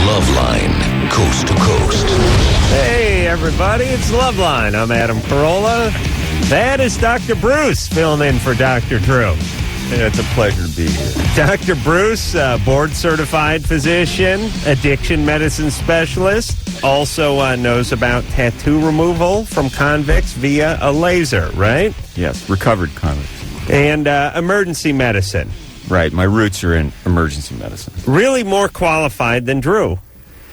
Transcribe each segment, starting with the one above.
Loveline, coast to coast. Hey, everybody, it's Loveline. I'm Adam Carolla. That is Dr. Bruce filling in for Dr. Drew. It's a pleasure to be here. Dr. Bruce, board-certified physician, addiction medicine specialist, also knows about tattoo removal from convicts via a laser, right? Yes, recovered convicts. And emergency medicine. Right, my roots are in emergency medicine. Really more qualified than Drew.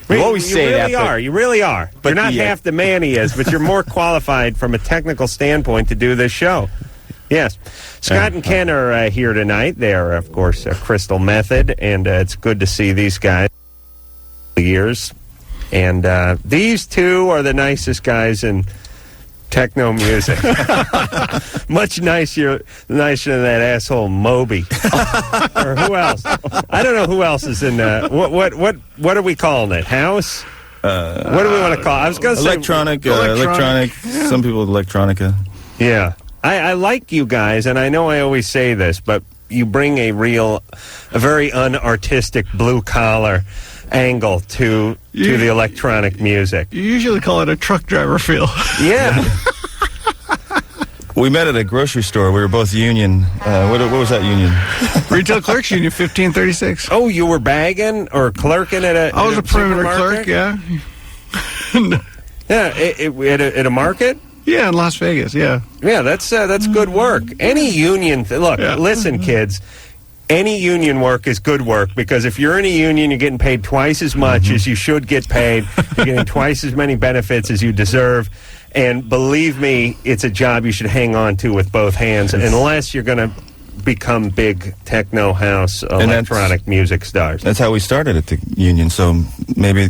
You always say that, but You really are. but You're not the, half the man he is, but you're more qualified from a technical standpoint to do this show. Yes. Scott and Ken are here tonight. They are, of course, Crystal Method, and it's good to see these guys. Years. And these two are the nicest guys in techno music. Much nicer than that asshole Moby. Or who else? I don't know who else is in what are we calling it? House? What do we want to call it? I was going to say electronic. Yeah. Some people electronica. Yeah. I like you guys, and I know I always say this, but you bring a very unartistic blue-collar angle to the electronic music. You usually call it a truck driver feel. Yeah. We met at a grocery store. We were both union. What was that union? Retail Clerks Union, 1536. Oh, you were bagging or clerking at a I was a perimeter supermarket? clerk, yeah. Yeah, at a market? Yeah, in Las Vegas, yeah. Yeah, that's good work. Any union, listen, kids. Any union work is good work because if you're in a union, you're getting paid twice as much as you should get paid. You're getting twice as many benefits as you deserve. And believe me, it's a job you should hang on to with both hands unless you're going to become big techno house electronic music stars. That's how we started at the union. So maybe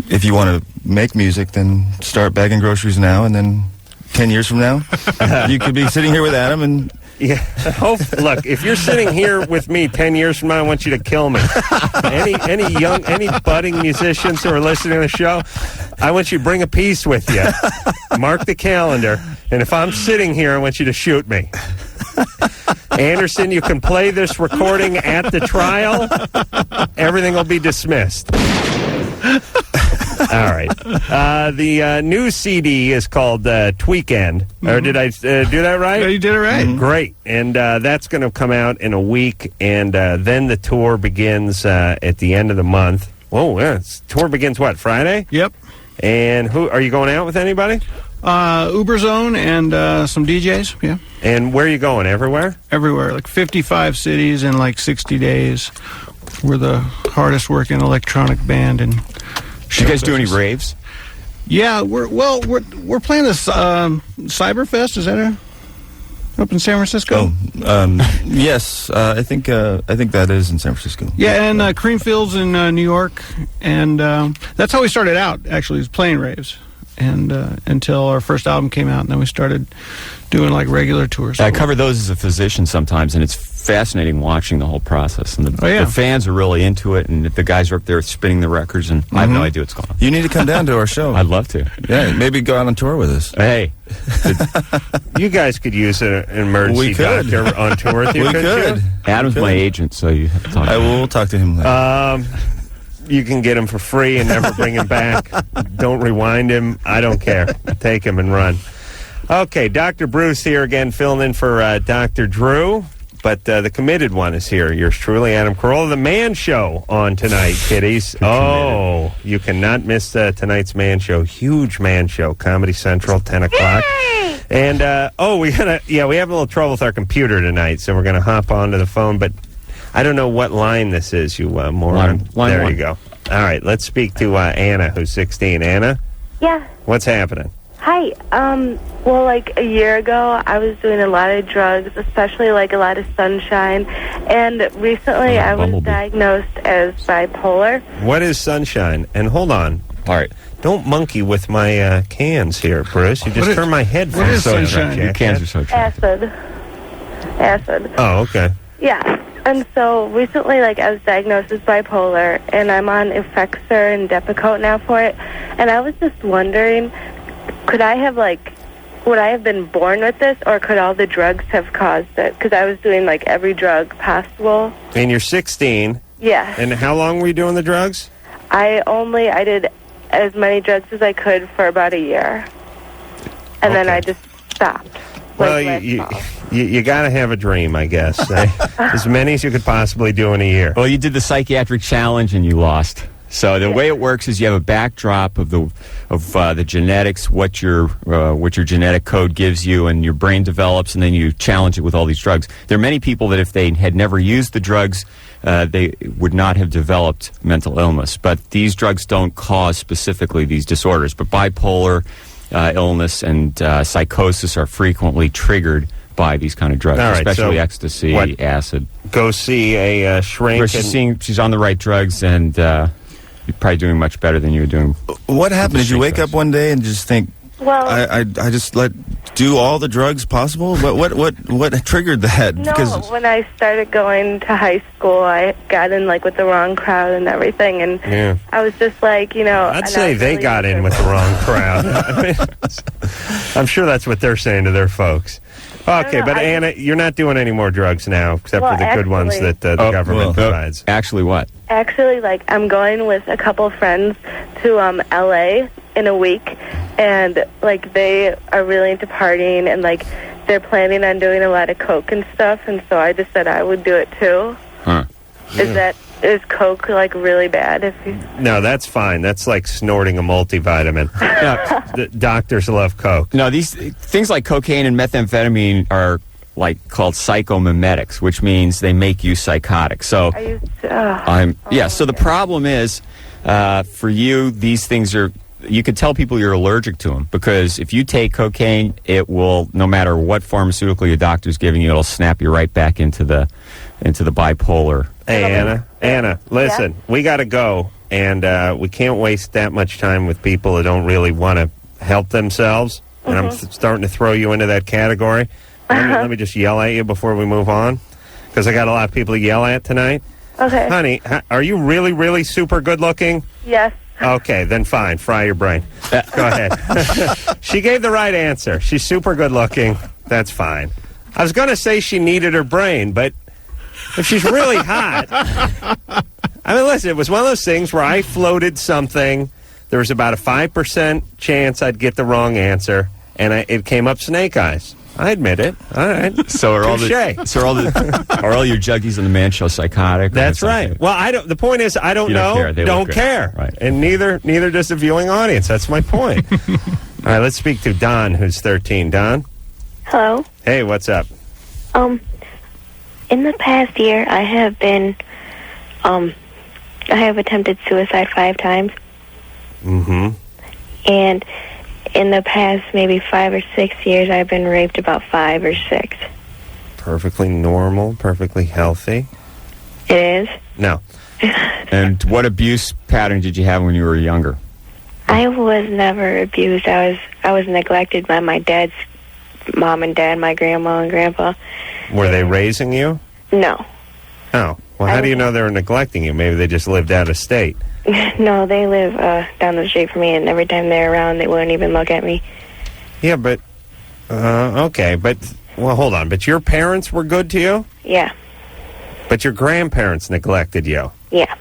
if you want to make music, then start bagging groceries now, and then 10 years from now, you could be sitting here with Adam and... Yeah. Look, if you're sitting here with me 10 years from now, I want you to kill me. Any budding musicians who are listening to the show, I want you to bring a piece with you. Mark the calendar. And if I'm sitting here, I want you to shoot me. Anderson, you can play this recording at the trial. Everything will be dismissed. All right. The new CD is called Tweekend. Or did I do that right? Yeah, you did it right. Great. And that's going to come out in a week. And then the tour begins at the end of the month. Whoa, yeah. Tour begins what, Friday? Yep. And who are you going out with anybody? Uber Zone and some DJs, yeah. And where are you going? Everywhere? Everywhere, like 55 cities in like 60 days. We're the hardest working electronic band in Did you guys do any raves? Yeah, we're playing this Cyberfest. Is that up in San Francisco? Oh, yes. I think that is in San Francisco. Yeah, and Creamfields in New York, and that's how we started out. Actually, was playing raves, and until our first album came out, and then we started doing like regular tours. I cover those as a physician sometimes, and it's fascinating watching the whole process. And the fans are really into it, and the guys are up there spinning the records, and I have no idea what's going on. You need to come down to our show. I'd love to. Yeah, maybe go out on tour with us. Hey. You guys could use an emergency doctor on tour with you. We could. Adam's my agent, so you have to talk to him. I will talk to him later. You can get him for free and never bring him back. Don't rewind him. I don't care. Take him and run. Okay, Dr. Bruce here again, filling in for Dr. Drew. But the committed one is here. Yours truly, Adam Carolla. The Man Show on tonight, kiddies. Oh, you cannot miss tonight's Man Show. Huge Man Show. Comedy Central, 10 o'clock. And, we have a little trouble with our computer tonight, so we're going to hop onto the phone. But I don't know what line this is, you moron. Line there one. you go. All right, let's speak to Anna, who's 16. Anna? Yeah. What's happening? Hi. Well, like a year ago, I was doing a lot of drugs, especially like a lot of sunshine. And recently, I was diagnosed as bipolar. What is sunshine? And hold on. All right. Don't monkey with my cans here, Bruce. You just turned my head. What is sunshine? Your cans are so attractive. Acid. Oh, okay. Yeah. And so recently, like, I was diagnosed as bipolar, and I'm on Effexor and Depakote now for it. And I was just wondering, would I have been born with this, or could all the drugs have caused it? Because I was doing, like, every drug possible. And you're 16. Yeah. And how long were you doing the drugs? I did as many drugs as I could for about a year. And then I just stopped. Well, you got to have a dream, I guess. As many as you could possibly do in a year. Well, you did the psychiatric challenge and you lost. So the way it works is you have a backdrop of the genetics, what your genetic code gives you, and your brain develops, and then you challenge it with all these drugs. There are many people that if they had never used the drugs, they would not have developed mental illness. But these drugs don't cause specifically these disorders. But bipolar illness and psychosis are frequently triggered by these kind of drugs, especially ecstasy, acid. Go see a shrink. She's on the right drugs, and you're probably doing much better than you were doing. What happened? Did you wake up one day and just think, well, I just do all the drugs possible? What triggered that? No, because when I started going to high school, I got in with the wrong crowd and everything, and I was just I'd say they got in with the wrong crowd. I'm sure that's what they're saying to their folks. Okay, but Anna, you're not doing any more drugs now, except for the good ones that the government provides. Actually, what? Actually, I'm going with a couple friends to L.A. in a week, and they are really into partying, and they're planning on doing a lot of coke and stuff, and so I just said I would do it too. Huh? Is coke really bad? No, that's fine. That's like snorting a multivitamin. The doctors love coke. No, these things like cocaine and methamphetamine are called psychomimetics, which means they make you psychotic. So So the problem is for you, these things are. You could tell people you're allergic to them because if you take cocaine, it will, no matter what pharmaceutical your doctor's giving you, it'll snap you right back into the bipolar. Hey, Anna, listen, we got to go, and we can't waste that much time with people that don't really want to help themselves. And I'm starting to throw you into that category. Let me just yell at you before we move on, because I got a lot of people to yell at tonight. Okay. Honey, are you really, really super good looking? Yes. Okay, then fine. Fry your brain. Go ahead. She gave the right answer. She's super good looking. That's fine. I was going to say she needed her brain, but if she's really hot... I mean, listen, it was one of those things where I floated something. There was about a 5% chance I'd get the wrong answer, and it came up snake eyes. I admit it. All right. So are all your juggies on the Man Show psychotic? That's right. Well, the point is, I don't know. Don't care. Right. And neither does the viewing audience. That's my point. All right. Let's speak to Don, who's 13. Don. Hello. Hey, what's up? In the past year, I have been, I have attempted suicide 5 times. Mm-hmm. And in the past maybe 5 or 6 years, I've been raped about 5 or 6. Perfectly normal, perfectly healthy. It is? No. And what abuse pattern did you have when you were younger? I was never abused. I was neglected by my dad's mom and dad, my grandma and grandpa. Were they raising you? No. Oh. Well, how do you know they were neglecting you? Maybe they just lived out of state. No, they live down the street from me, and every time they're around, they wouldn't even look at me. Yeah, but... okay, but... Well, hold on. But your parents were good to you? Yeah. But your grandparents neglected you? Yeah.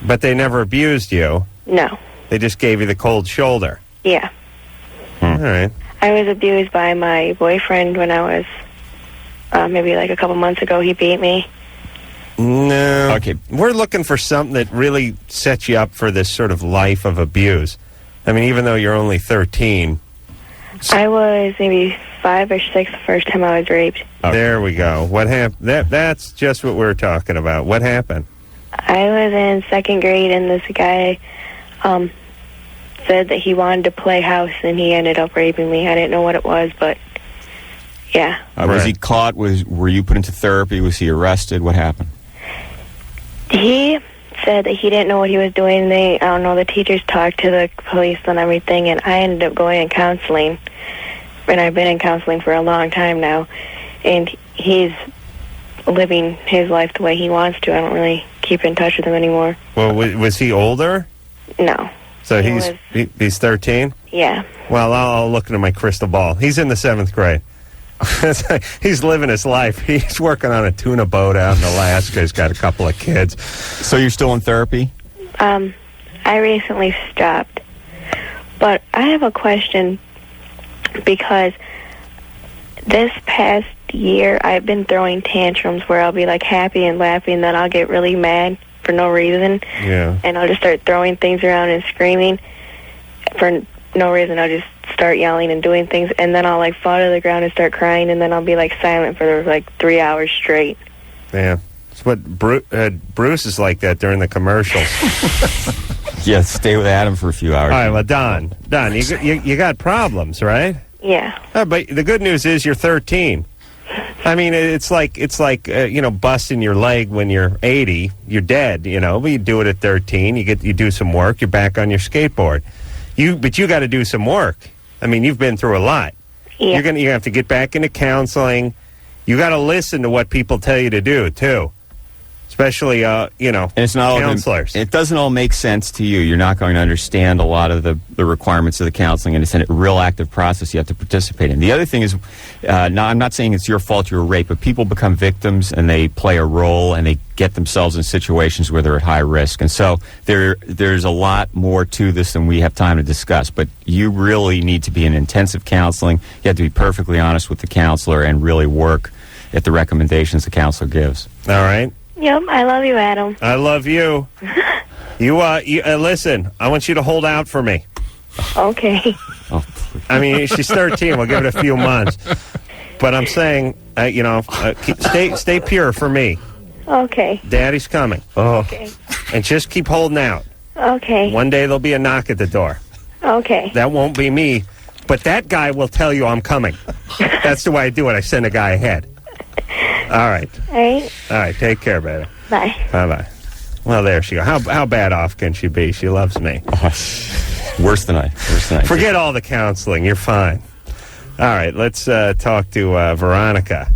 But they never abused you? No. They just gave you the cold shoulder? Yeah. All right. I was abused by my boyfriend when I was... maybe a couple months ago, he beat me. No. Okay. We're looking for something that really sets you up for this sort of life of abuse. I mean, even though you're only 13. I was maybe 5 or 6 the first time I was raped. Okay. There we go. What happened? That's just what we're talking about. What happened? I was in 2nd grade, and this guy said that he wanted to play house, and he ended up raping me. I didn't know what it was, but yeah. Was he caught? Were you put into therapy? Was he arrested? What happened? He said that he didn't know what he was doing. I don't know, the teachers talked to the police and everything, and I ended up going in counseling. And I've been in counseling for a long time now. And he's living his life the way he wants to. I don't really keep in touch with him anymore. Well, was he older? No. So he's 13? Yeah. Well, I'll look into my crystal ball. He's in the 7th grade. He's living his life. He's working on a tuna boat out in Alaska. He's got a couple of kids. So you're still in therapy? I I recently stopped. But I have a question because this past year I've been throwing tantrums where I'll be like happy and laughing, then I'll get really mad for no reason. Yeah. And I'll just start throwing things around and screaming for no reason. I'll just start yelling and doing things, and then I'll like fall to the ground and start crying, and then I'll be like silent for like 3 hours straight. Yeah. It's what Bruce is like that during the commercials. Yeah, stay with Adam for a few hours. All right, well, Don, you got problems, right? Yeah. But the good news is you're 13. I mean, it's like busting your leg when you're 80. You're dead, But you do it at 13. You do some work. You're back on your skateboard. But you got to do some work. I mean, you've been through a lot. Yeah. You have to get back into counseling. You got to listen to what people tell you to do too. Especially, and it's not counselors. It doesn't all make sense to you. You're not going to understand a lot of the requirements of the counseling, and it's a real active process you have to participate in. The other thing is, I'm not saying it's your fault you were raped, but people become victims, and they play a role, and they get themselves in situations where they're at high risk. And so there's a lot more to this than we have time to discuss. But you really need to be in intensive counseling. You have to be perfectly honest with the counselor and really work at the recommendations the counselor gives. All right? Yep, I love you, Adam. I love you. You listen, I want you to hold out for me. Okay. Oh, I mean, she's 13. We'll give it a few months. But I'm saying, stay pure for me. Okay. Daddy's coming. Oh. Okay. And just keep holding out. Okay. One day there'll be a knock at the door. Okay. That won't be me, but that guy will tell you I'm coming. That's the way I do it. I send a guy ahead. All right. All right. Take care, baby. Bye. Bye-bye. Well, there she goes. How bad off can she be? She loves me. Worse than I. Forget all the counseling. You're fine. All right. Let's talk to Veronica.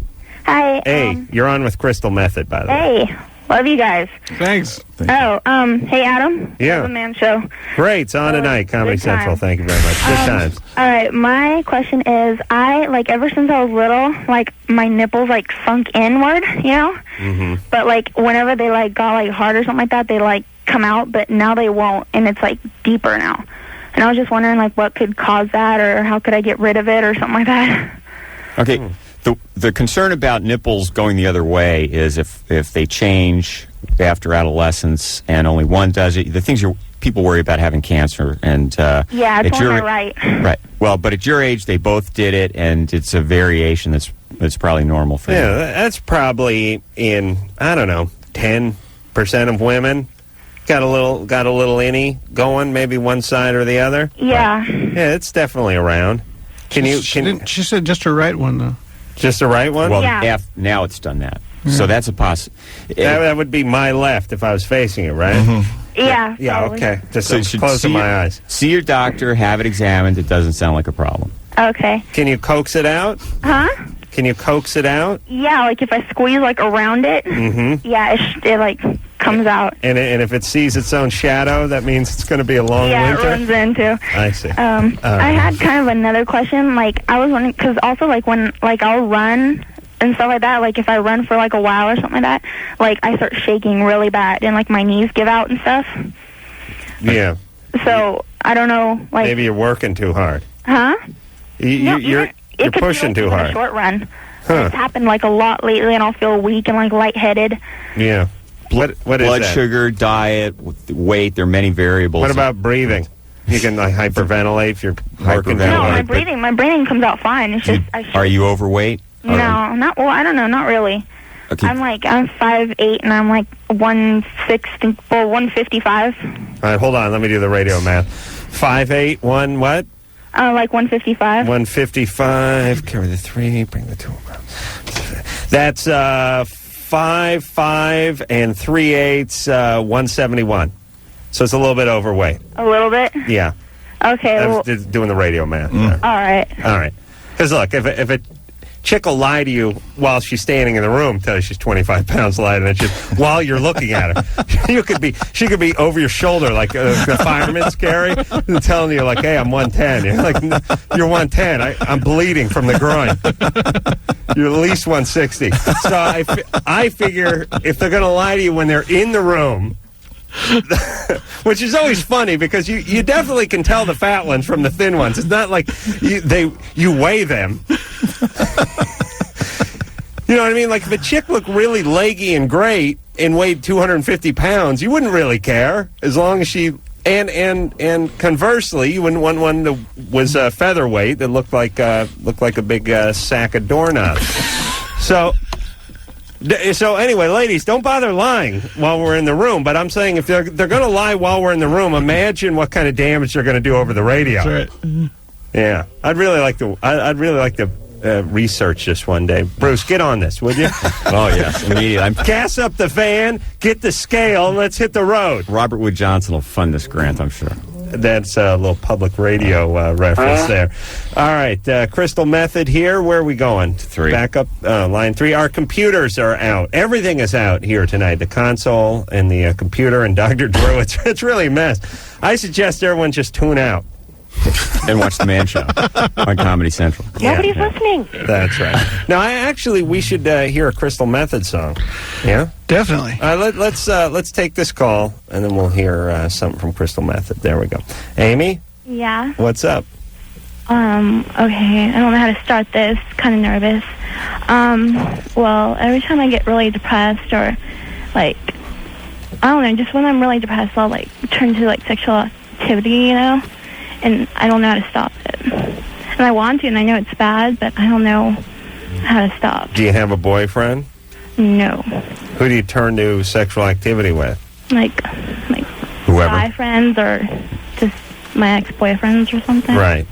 Hi. Hey, you're on with Crystal Method, by the way. Hey. Love you guys. Thanks. Hey, Adam. Yeah. The Man Show. Great. It's on tonight. Comedy good time. Central. Thank you very much. Good times. All right. My question is, ever since I was little, my nipples, sunk inward, Mm-hmm. But, whenever they, got, hard or something like that, they, come out, but now they won't, and it's, deeper now. And I was just wondering, what could cause that, or how could I get rid of it, or something like that. Okay. The concern about nipples going the other way is if they change after adolescence and only one does it. The things people worry about having cancer and yeah, it's only right. Right. Well, but at your age, they both did it, and it's a variation that's probably normal for you. Yeah, that's probably in 10% of women got a little innie going, maybe one side or the other. Yeah. Yeah, it's definitely around. She said just her right one, though. Just the right one? Well, Yeah. now it's done that. So that's a That would be my left if I was facing it, right? Mm-hmm. Yeah. Yeah, probably. okay. Just So you should closing my eyes. See your doctor, have it examined. It doesn't sound like a problem. Okay. Can you coax it out? Huh? Can you coax it out? Yeah, if I squeeze around it, yeah, it comes out. And if it sees its own shadow, that means it's going to be a long Yeah, winter? it runs into. I see. I had kind of another question. I was wondering, because also, when, I'll run and stuff like that, if I run for, a while or something like that, I start shaking really bad, and, my knees give out and stuff. Yeah. So, I don't know, Maybe you're working too hard. Huh? You're pushing too hard. A short run. Huh. It's happened, a lot lately, and I'll feel weak and, lightheaded. Yeah. What is Blood that? sugar, diet, weight, there are many variables. What about breathing? You can hyperventilate if you're working too No, hard. my breathing comes out fine. It's just Are you overweight? No, I don't know, not really. Okay. I'm 5'8", and I'm 160, 155. All right, hold on. Let me do the radio math. 5'8", one what? 155. 155. Carry the 3. Bring the 2 around. That's 5'5" and 3/8", 171. So it's a little bit overweight. A little bit. Yeah. Okay. I Well, was doing the radio math. There. all right. All right. Because look, if a chick will lie to you while she's standing in the room, tell you she's 25 pounds lighter than she is, while you're looking at her, she could be over your shoulder like the fireman's carry, and telling you hey, I'm 110. You're like, no, you're 110. I'm bleeding from the groin. You're at least 160. So I figure if they're going to lie to you when they're in the room, which is always funny because you definitely can tell the fat ones from the thin ones. It's not like you weigh them. You know what I mean? Like if a chick looked really leggy and great and weighed 250 pounds, you wouldn't really care as long as she. And conversely, you wouldn't want one that was featherweight that looked like a big sack of doorknobs. So anyway, ladies, don't bother lying while we're in the room. But I'm saying if they're going to lie while we're in the room, imagine what kind of damage they're going to do over the radio. That's right. Yeah, I'd really like to research this one day. Bruce, get on this, would you? Oh, yes, immediately. Gas up the fan, get the scale, and let's hit the road. Robert Wood Johnson will fund this grant, I'm sure. That's a little public radio reference there. All right, Crystal Method here. Where are we going? 3. Back up, line 3. Our computers are out. Everything is out here tonight. The console and the computer and Dr. Drew. It's really a mess. I suggest everyone just tune out. And watch The Man Show on Comedy Central. Nobody's listening. That's right. Now, we should hear a Crystal Method song. Yeah? Definitely. Let's take this call, and then we'll hear something from Crystal Method. There we go. Amy? Yeah. What's up? Okay. I don't know how to start this. Kind of nervous. Well, every time I get really depressed or, like, I don't know, just when I'm really depressed, I'll, like, turn to, like, sexual activity, you know? And I don't know how to stop it. And I want to, and I know it's bad, but I don't know how to stop. Do you have a boyfriend? No. Who do you turn to sexual activity with? Like whoever. Guy friends or just my ex-boyfriends or something. Right.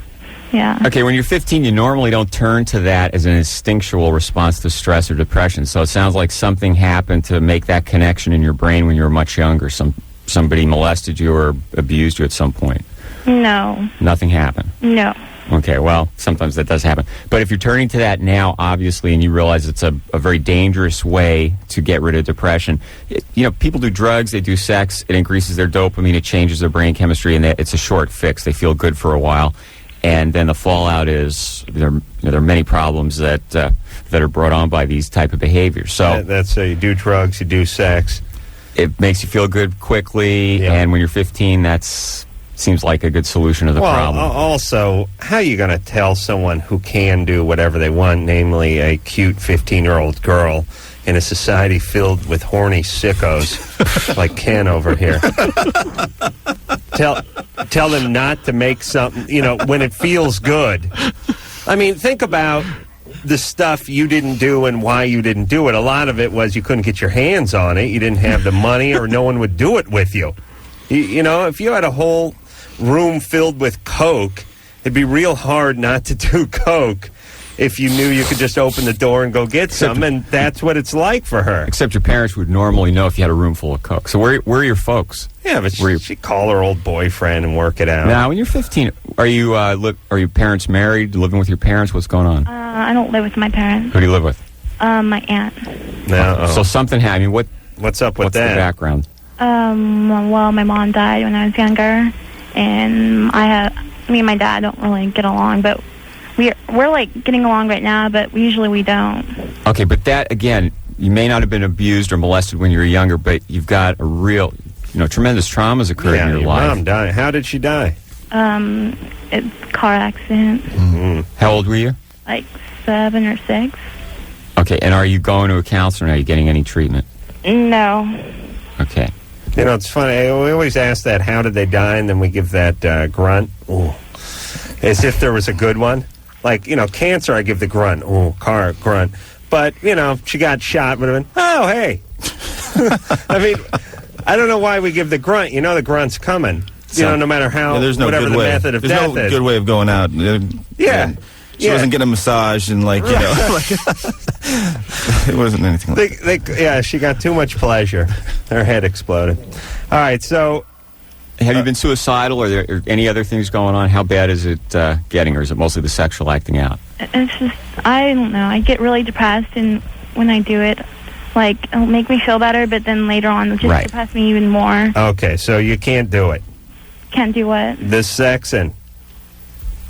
Yeah. Okay, when you're 15, you normally don't turn to that as an instinctual response to stress or depression. So it sounds like something happened to make that connection in your brain when you were much younger. Somebody molested you or abused you at some point. No. Nothing happened? No. Okay, well, sometimes that does happen. But if you're turning to that now, obviously, and you realize it's a very dangerous way to get rid of depression, people do drugs, they do sex, it increases their dopamine, it changes their brain chemistry, and it's a short fix. They feel good for a while. And then the fallout is there are many problems that are brought on by these type of behaviors. So that's you do drugs, you do sex. It makes you feel good quickly, yeah. And when you're 15, seems like a good solution to the problem. Also, how are you going to tell someone who can do whatever they want, namely a cute 15-year-old girl, in a society filled with horny sickos like Ken over here? Tell them not to make something, when it feels good. I mean, think about the stuff you didn't do and why you didn't do it. A lot of it was you couldn't get your hands on it. You didn't have the money, or no one would do it with you. If you had a whole room filled with coke, it'd be real hard not to do coke if you knew you could just open the door and go get some, and that's what it's like for her. Except your parents would normally know if you had a room full of coke. So where are your folks? Yeah, but she'd call her old boyfriend and work it out. Now, when you're 15, are your parents married, living with your parents? What's going on? I don't live with my parents. Who do you live with? My aunt. No. So something happened. What's up with what's that? What's the background? Well, my mom died when I was younger, and me and my dad don't really get along, but we're like getting along right now, but usually we don't. Okay, but that, again, you may not have been abused or molested when you were younger, but you've got a real, tremendous traumas occurred in your life. Mom died. How did she die? It's car accident. Mm-hmm. How old were you? Like 7 or 6. Okay, and are you going to a counselor? Are you getting any treatment? No. Okay. It's funny. We always ask that, how did they die? And then we give that grunt. Ooh. As if there was a good one. Like, cancer, I give the grunt. Ooh, car grunt. But, she got shot, would have been, oh, hey. I mean, I don't know why we give the grunt. The grunt's coming. No matter how, there's no whatever good the way. method of there's death no is. good way of going out. Yeah. She wasn't getting a massage and, it wasn't anything like that. She got too much pleasure. Her head exploded. All right, so... Have you been suicidal, or are there any other things going on? How bad is it getting, or is it mostly the sexual acting out? It's just, I don't know. I get really depressed, and when I do it, it'll make me feel better, but then later on it'll just depress me even more. Okay, so you can't do it. Can't do what? The sexing.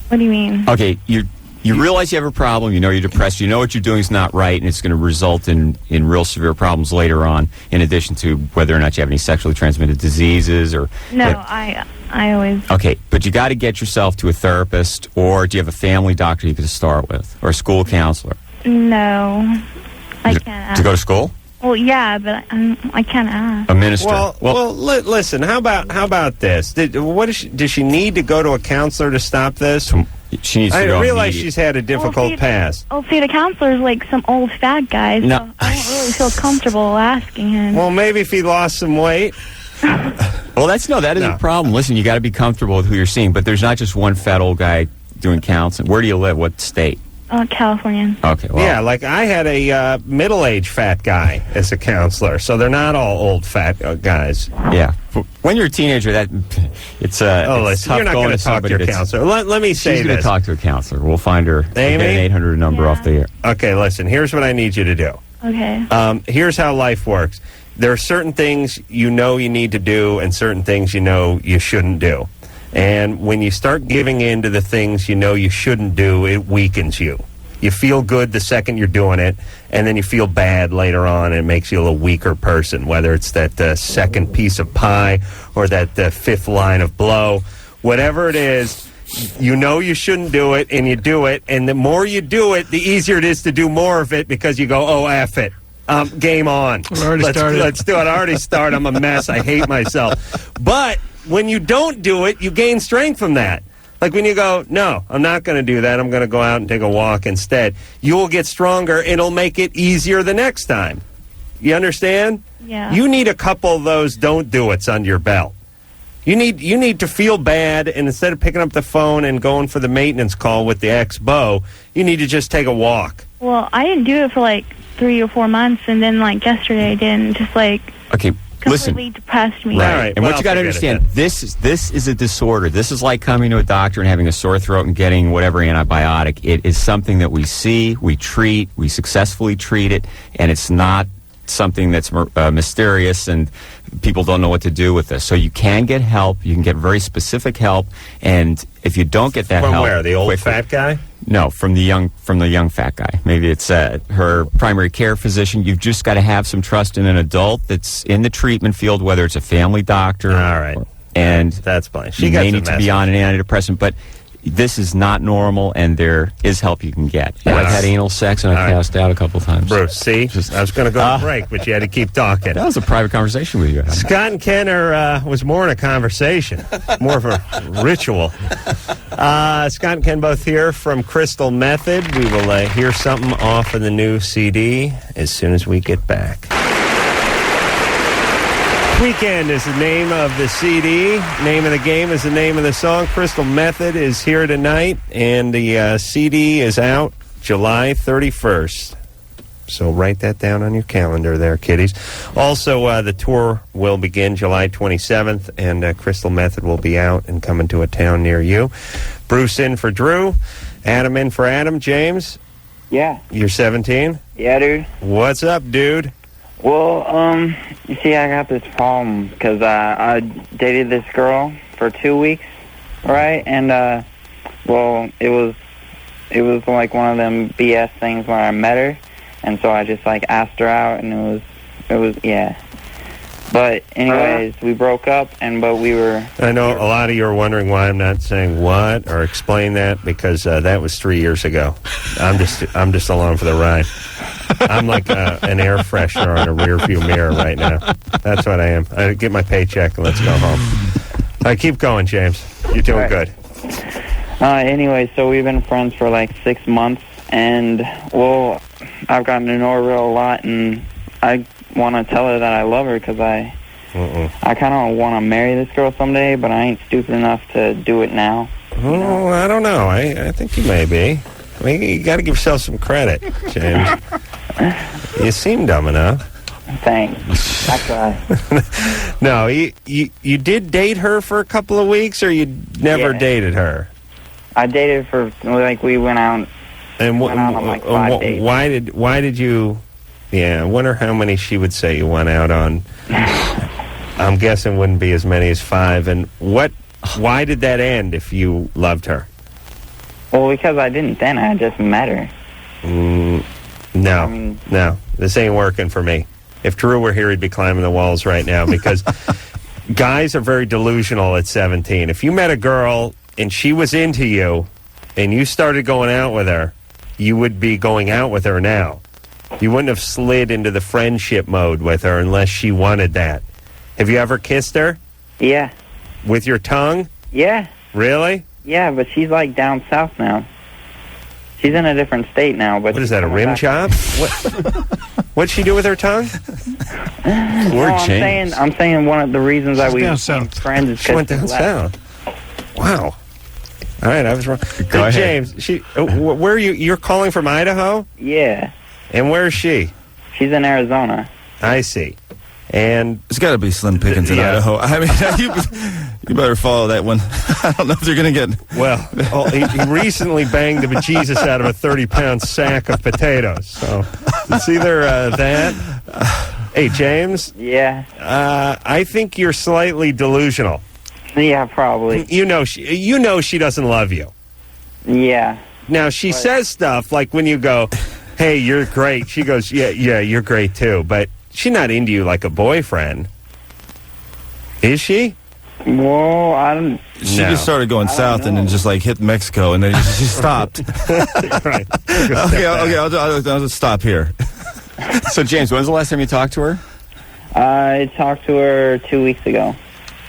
What do you mean? Okay, you You realize you have a problem, you know you're depressed, you know what you're doing is not right, and it's going to result in real severe problems later on, in addition to whether or not you have any sexually transmitted diseases or... No, I always... Okay, but you got to get yourself to a therapist, or do you have a family doctor you could start with, or a school counselor? No, I can't ask. To go to school? Well, yeah, but I can't ask. A minister. Well, listen. How about this? Does she need to go to a counselor to stop this? She needs to go. I realize she's had a difficult past. Oh, see, the counselor's like some old fat guy, so No. I don't really feel comfortable asking him. Well, maybe if he lost some weight. Well, that is a problem. Listen, you got to be comfortable with who you're seeing, but there's not just one fat old guy doing counseling. Where do you live? What state? California. Okay, well. Yeah, like I had a middle-aged fat guy as a counselor, so they're not all old fat guys. Yeah. When you're a teenager, it's listen, tough you're not going to talk to your counselor. Let me say she's going to this. talk to a counselor. We'll find her. Amy? We'll get an 800 number off the air. Okay, listen, here's what I need you to do. Okay. Here's how life works. There are certain things you know you need to do and certain things you know you shouldn't do. And when you start giving in to the things you know you shouldn't do, it weakens you. You feel good the second you're doing it, and then you feel bad later on, and it makes you a little weaker person, whether it's that second piece of pie or that fifth line of blow. Whatever it is, you know you shouldn't do it, and you do it, and the more you do it, the easier it is to do more of it because you go, oh, F it. Game on. Let's do it. I already started. I'm a mess. I hate myself. But when you don't do it, you gain strength from that. Like when you go, no, I'm not going to do that. I'm going to go out and take a walk instead. You will get stronger. It'll make it easier the next time. You understand? Yeah. You need a couple of those don't do it's under your belt. You need to feel bad, and instead of picking up the phone and going for the maintenance call with the ex-beau, you need to just take a walk. Well, I didn't do it for like 3 or 4 months, and then like yesterday I did, and just like Okay, listen. completely depressed me. Right. All right. And Well, what you got to forget it understand, this is a disorder. This is like coming to a doctor and having a sore throat and getting whatever antibiotic. It is something that we see, we treat, we successfully treat it, and it's not something that's mysterious and people don't know what to do with this. So you can get help. You can get very specific help, and if you don't get that From help, where? The old quickly- fat guy? No, from the young fat guy. Maybe it's her primary care physician. You've just got to have some trust in an adult that's in the treatment field, whether it's a family doctor. All right. And That's fine. you may need to be on an antidepressant, but this is not normal, and there is help you can get. I've had anal sex and I passed out a couple times. Bruce, see? I was going to go to break, but you had to keep talking. That was a private conversation with you. Scott and Ken was more in a conversation, more of a ritual. Scott and Ken both here from Crystal Method. We will hear something off of the new CD as soon as we get back. Weekend is the name of the CD. Name of the game is the name of the song. Crystal Method is here tonight, and the CD is out July 31st. So write that down on your calendar there, kiddies. Also, the tour will begin July 27th, and Crystal Method will be out and coming to a town near you. Bruce in for Drew. Adam in for Adam. James? Yeah. You're 17? Yeah, dude. What's up, dude? Well, you see, I got this problem because I dated this girl for 2 weeks, right? And, well, it was like one of them BS things where I met her, and so I just, like, asked her out, and it was, yeah. But, anyways, we broke up, but we were... I know a lot of you are wondering why I'm not saying what or explain that, because that was 3 years ago. I'm just along for the ride. I'm like an air freshener on a rearview mirror right now. That's what I am. I get my paycheck and let's go home. All right, keep going, James. You're doing good. Anyway, so we've been friends for like 6 months, and, well, I've gotten to know her a lot, and I want to tell her that I love her because I kind of want to marry this girl someday, but I ain't stupid enough to do it now. Oh, I don't know. I think you may be. I mean, you got to give yourself some credit, James. You seem dumb enough. Thanks. I try. No, you did date her for a couple of weeks, or you never dated her? I dated for, like, we went out. And went out on, like, 5 dates. Why did you? Yeah, I wonder how many she would say you went out on. I'm guessing wouldn't be as many as 5. And why did that end if you loved her? Well, because I didn't then. I just met her. No. This ain't working for me. If Drew were here, he'd be climbing the walls right now because guys are very delusional at 17. If you met a girl and she was into you and you started going out with her, you would be going out with her now. You wouldn't have slid into the friendship mode with her unless she wanted that. Have you ever kissed her? Yeah. With your tongue? Yeah. Really? Yeah, but she's like down south now. She's in a different state now. But what is that, a rim job? What'd she do with her tongue? I'm saying one of the reasons that we down south. Friends is she went down south. Wow. All right, I was wrong. Go ahead. James, where are you? You're calling from Idaho? Yeah. And where is she? She's in Arizona. I see. And it's got to be slim pickings in Idaho. I mean, you better follow that one. I don't know if they're going to get... Well, he recently banged the bejesus out of a 30-pound sack of potatoes. So it's either that... Hey, James? Yeah? I think you're slightly delusional. Yeah, probably. You know she doesn't love you. Yeah. Now, she says stuff like when you go, hey, you're great. She goes, yeah, you're great too. But she's not into you like a boyfriend. Is she? Well, I don't... She just started going south and then just like hit Mexico and then she stopped. Right. Okay, I'll just stop here. So, James, when's the last time you talked to her? I talked to her 2 weeks ago.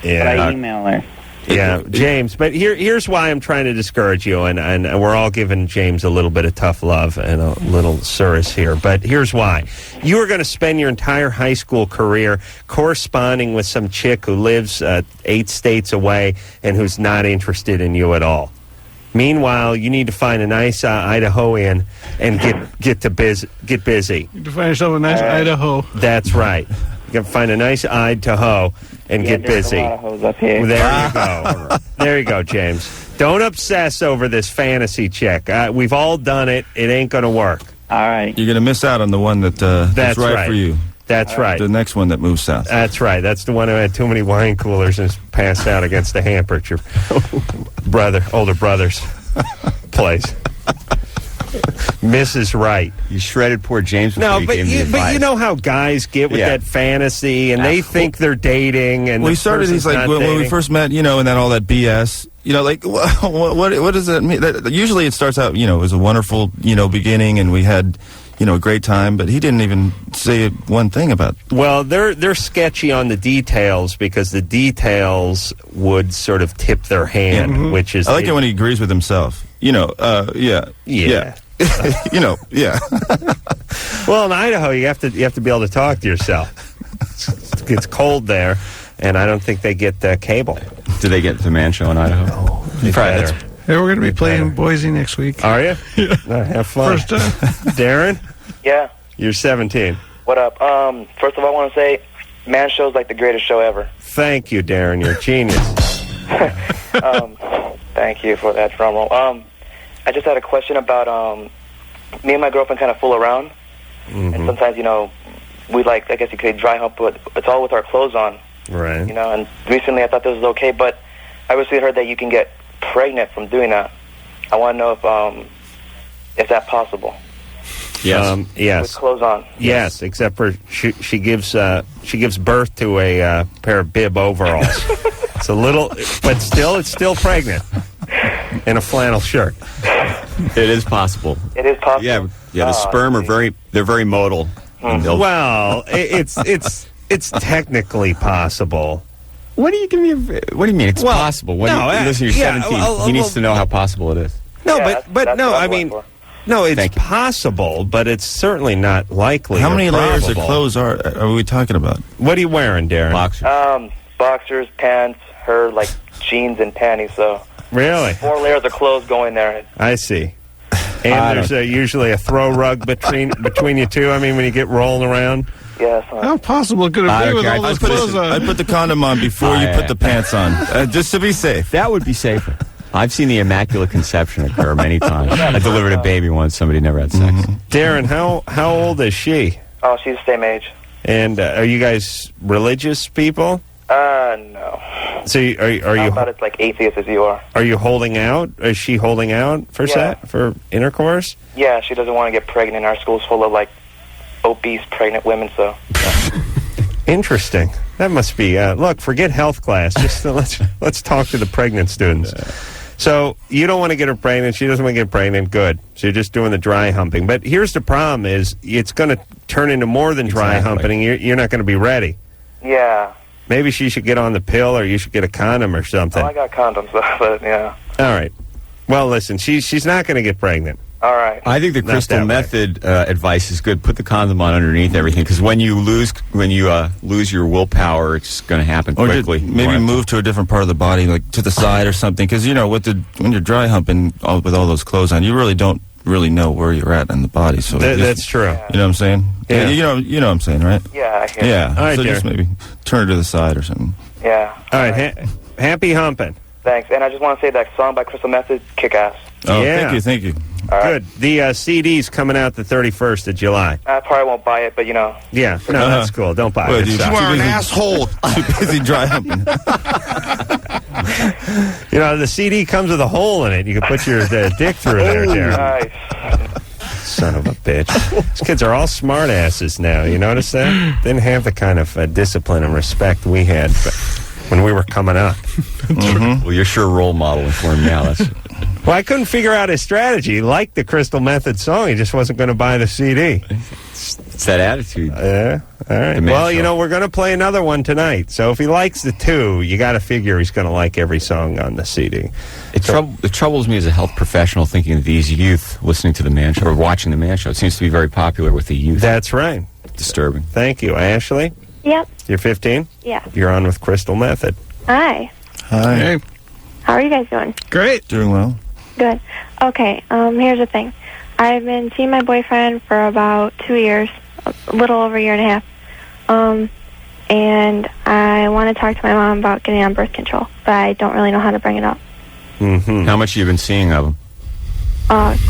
Yeah. But I emailed her. Yeah, James, but here's why I'm trying to discourage you, and we're all giving James a little bit of tough love and a little service here, but here's why. You are going to spend your entire high school career corresponding with some chick who lives 8 states away and who's not interested in you at all. Meanwhile, you need to find a nice Idahoan and get busy. You need to find yourself a nice Idaho. That's right. You can find a nice Idaho and get busy. A lot of hoes up here. There you go. There you go, James. Don't obsess over this fantasy chick. We've all done it. It ain't going to work. All right. You're going to miss out on the one that's right for you. That's right. The next one that moves south. That's right. That's the one who had too many wine coolers and passed out against the hamper at your older brother's place. Mrs. Right. You shredded poor James. No, but you know how guys get with that fantasy, and they think they're dating. And we started. He's like when we first met, and then all that BS. Like what does that mean? Usually it starts out, it was a wonderful, beginning, and we had, a great time. But he didn't even say one thing about it. Well, they're sketchy on the details because the details would sort of tip their hand, which is. I like it when he agrees with himself. Yeah. Yeah. Well, in Idaho, you have to be able to talk to yourself. It's cold there, and I don't think they get cable. Do they get the Man Show in Idaho? No, better. Hey, we're going to be playing Boise next week. Are you? Yeah. Have fun. First time. Darren? Yeah. You're 17. What up? First of all, I want to say, Man Show's like the greatest show ever. Thank you, Darren. You're a genius. Thank you for that drum roll. I just had a question about me and my girlfriend kind of fool around, and sometimes we I guess you could dry hump, but it's all with our clothes on, right? And recently I thought this was okay, but I recently heard that you can get pregnant from doing that. I want to know if that's possible. Yes. Yes. With clothes on. Yes, except for she gives birth to a pair of bib overalls. It's a little, but it's still pregnant. In a flannel shirt. It is possible. It is possible. Yeah. The sperm are they're very modal. Well, it's technically possible. What do you mean? It's possible. Listen, you're 17. He needs to know how possible it is. No, Yeah, but that's no, what I'm I going mean, for. no, it's possible, but it's certainly not likely. How or many layers of probable. clothes are we talking about? What are you wearing, Darren? Boxers. Boxers, pants, her jeans and panties. So Really? 4 layers of clothes going there. I see. And there's usually a throw rug between you two. I mean, when you get rolling around. Yes. How possible could it be with all those clothes on? I put the condom on before you put the pants on, just to be safe. That would be safer. I've seen the Immaculate Conception occur many times. I delivered a baby once. Somebody never had sex. Darren, how old is she? Oh, she's the same age. And are you guys religious people? No. So are you about as like atheist as you are? Are you holding out? Is she holding out for intercourse? Yeah, she doesn't want to get pregnant. Our school's full of like obese pregnant women, so. Interesting. That must be. Look, forget health class. Just let's talk to the pregnant students. So you don't want to get her pregnant. She doesn't want to get pregnant. Good. So you're just doing the dry humping. But here's the problem: is it's going to turn into more than dry humping. You're not going to be ready. Yeah. Maybe she should get on the pill, or you should get a condom or something. Oh, I got condoms, but yeah. All right. Well, listen, she's not going to get pregnant. All right. I think the crystal method advice is good. Put the condom on underneath everything, because when you lose your willpower, it's going to happen quickly. Maybe move to a different part of the body, like to the side or something. Because when you're dry humping with all those clothes on, you really don't really know where you're at in the body. So that's true. You know what I'm saying? Yeah. You know what I'm saying, right? Yeah, I hear you. Yeah. All right, so just maybe turn her to the side or something. Yeah. All right. Happy humping. Thanks. And I just want to say that song by Crystal Method, kick ass. Oh, yeah. Thank you. All right. Good. The CD's coming out the 31st of July. I probably won't buy it, but Yeah, no, that's cool. Don't buy it. You are an asshole. Too busy dry humping. The CD comes with a hole in it. You can put your dick through there, Darren. Nice. Son of a bitch. These kids are all smart asses now. You notice that? They didn't have the kind of discipline and respect we had when we were coming up. Mm-hmm. Well, you're sure role modeling for him now. Well, I couldn't figure out his strategy. He liked the Crystal Method song. He just wasn't going to buy the CD. It's that attitude. Yeah. All right. Well, we're going to play another one tonight. So if he likes the two, you got to figure he's going to like every song on the CD. It troubles me as a health professional thinking of these youth listening to the Man Show or watching the Man Show. It seems to be very popular with the youth. That's right. Disturbing. Thank you. Ashley? Yep. You're 15? Yeah. You're on with Crystal Method. Hi. Hi. Hey. How are you guys doing? Great. Doing well. Good. Okay, here's the thing. I've been seeing my boyfriend for about 2 years, a little over a year and a half. And I want to talk to my mom about getting on birth control, but I don't really know how to bring it up. Mm-hmm. How much have you been seeing of him?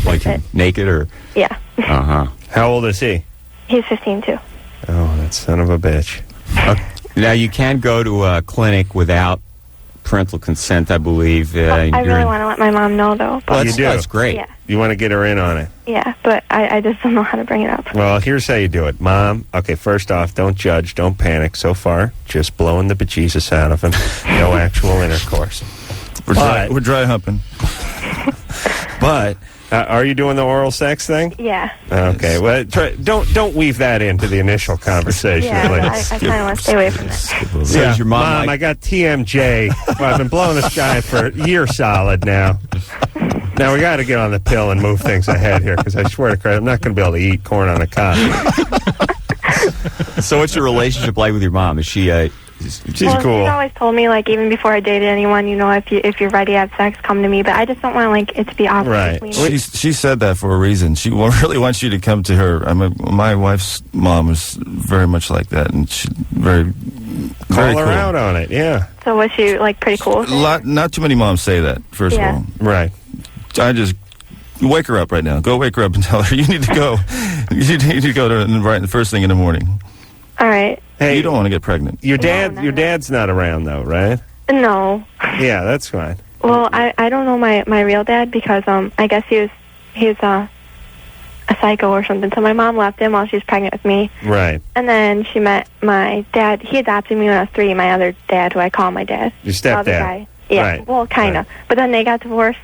Like naked or? Yeah. Uh-huh. How old is he? He's 15, too. Oh, that son of a bitch. Now, you can go to a clinic without parental consent, I believe. I really want to let my mom know, though. Well, you do. That's great. Yeah. You want to get her in on it. Yeah, but I just don't know how to bring it up. Well, here's how you do it. Mom, okay, first off, don't judge, don't panic. So far, just blowing the bejesus out of him. No actual intercourse. We're dry humping. But are you doing the oral sex thing? Yeah. Okay. Well, don't weave that into the initial conversation. Yeah, I kind of want to stay away from that. Yeah, your mom, I got TMJ. Well, I've been blowing this guy for a year solid now. Now we got to get on the pill and move things ahead here, because I swear to Christ, I'm not going to be able to eat corn on a cob. So what's your relationship like with your mom? Is she She's cool. She's always told me, even before I dated anyone, if you're ready to have sex, come to me. But I just don't want it to be awkward. Right. She said that for a reason. She really wants you to come to her. I mean, my wife's mom was very much like that, and she very Call her cool. out on it. Yeah. So was she pretty cool? Not too many moms say that. First of all, right. I just wake her up right now. Go wake her up and tell her you need to go. You need to go to the first thing in the morning. All right. Hey, you don't want to get pregnant. Your dad's not around though, right? No. Yeah, that's fine. Well, I don't know my real dad, because I guess he's a psycho or something. So my mom left him while she was pregnant with me. Right. And then she met my dad. He adopted me when I was 3. My other dad, who I call my dad. Your stepdad. Other guy. Yeah. Right. Well, kind of. But then they got divorced.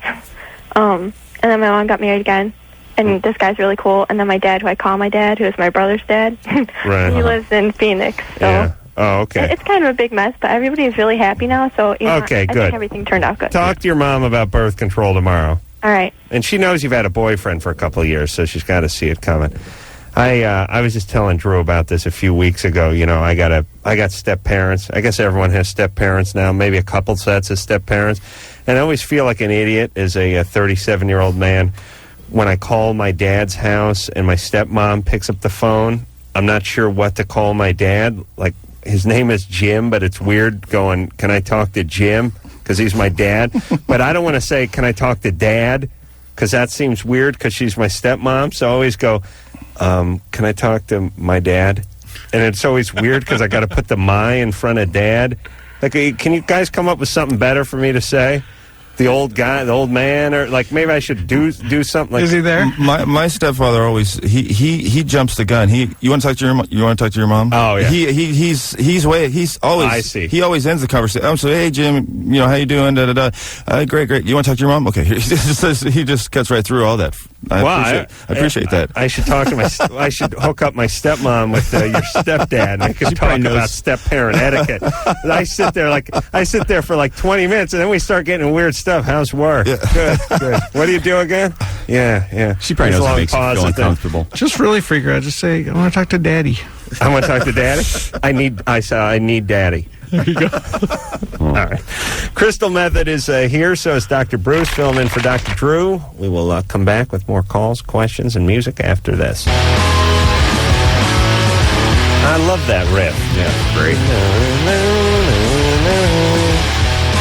And then my mom got married again. And this guy's really cool. And then my dad, who I call my dad, who is my brother's dad, right. He lives in Phoenix. So yeah. Oh, okay. It's kind of a big mess, but everybody's really happy now. So okay, I good. think everything turned out good. Talk to your mom about birth control tomorrow. All right. And she knows you've had a boyfriend for a couple of years, so she's got to see it coming. I was just telling Drew about this a few weeks ago. I got step parents. I guess everyone has step parents now. Maybe a couple sets of step parents. And I always feel like an idiot as a 37-year-old man when I call my dad's house and my stepmom picks up the phone. I'm not sure what to call my dad. His name is Jim, but it's weird going, can I talk to Jim? Because he's my dad. But I don't want to say, can I talk to Dad? Because that seems weird because she's my stepmom. So I always go, can I talk to my dad? And it's always weird because I got to put the my in front of Dad. Like, can you guys come up with something better for me to say? The old guy, the old man, or like maybe I should do something. Like, is he there? My stepfather always he jumps the gun. You want to talk to your mom? Oh yeah. He's always. I see. He always ends the conversation. So hey Jim, how you doing? Da da da. Great. You want to talk to your mom? Okay. He just cuts right through all that. I appreciate that. I should talk to I should hook up my stepmom with your stepdad. I could talk about step-parent etiquette. I sit there for like 20 minutes, and then we start getting weird stuff. How's work? Yeah. Good. What do you do again? Yeah. She probably knows what makes you feel uncomfortable. Just really freak her out. Just say, I want to talk to Daddy. I want to talk to Daddy? I need Daddy. There you go. All right. Crystal Method is here, so is Dr. Bruce, filling in for Dr. Drew. We will come back with more calls, questions, and music after this. I love that riff. Yeah, great.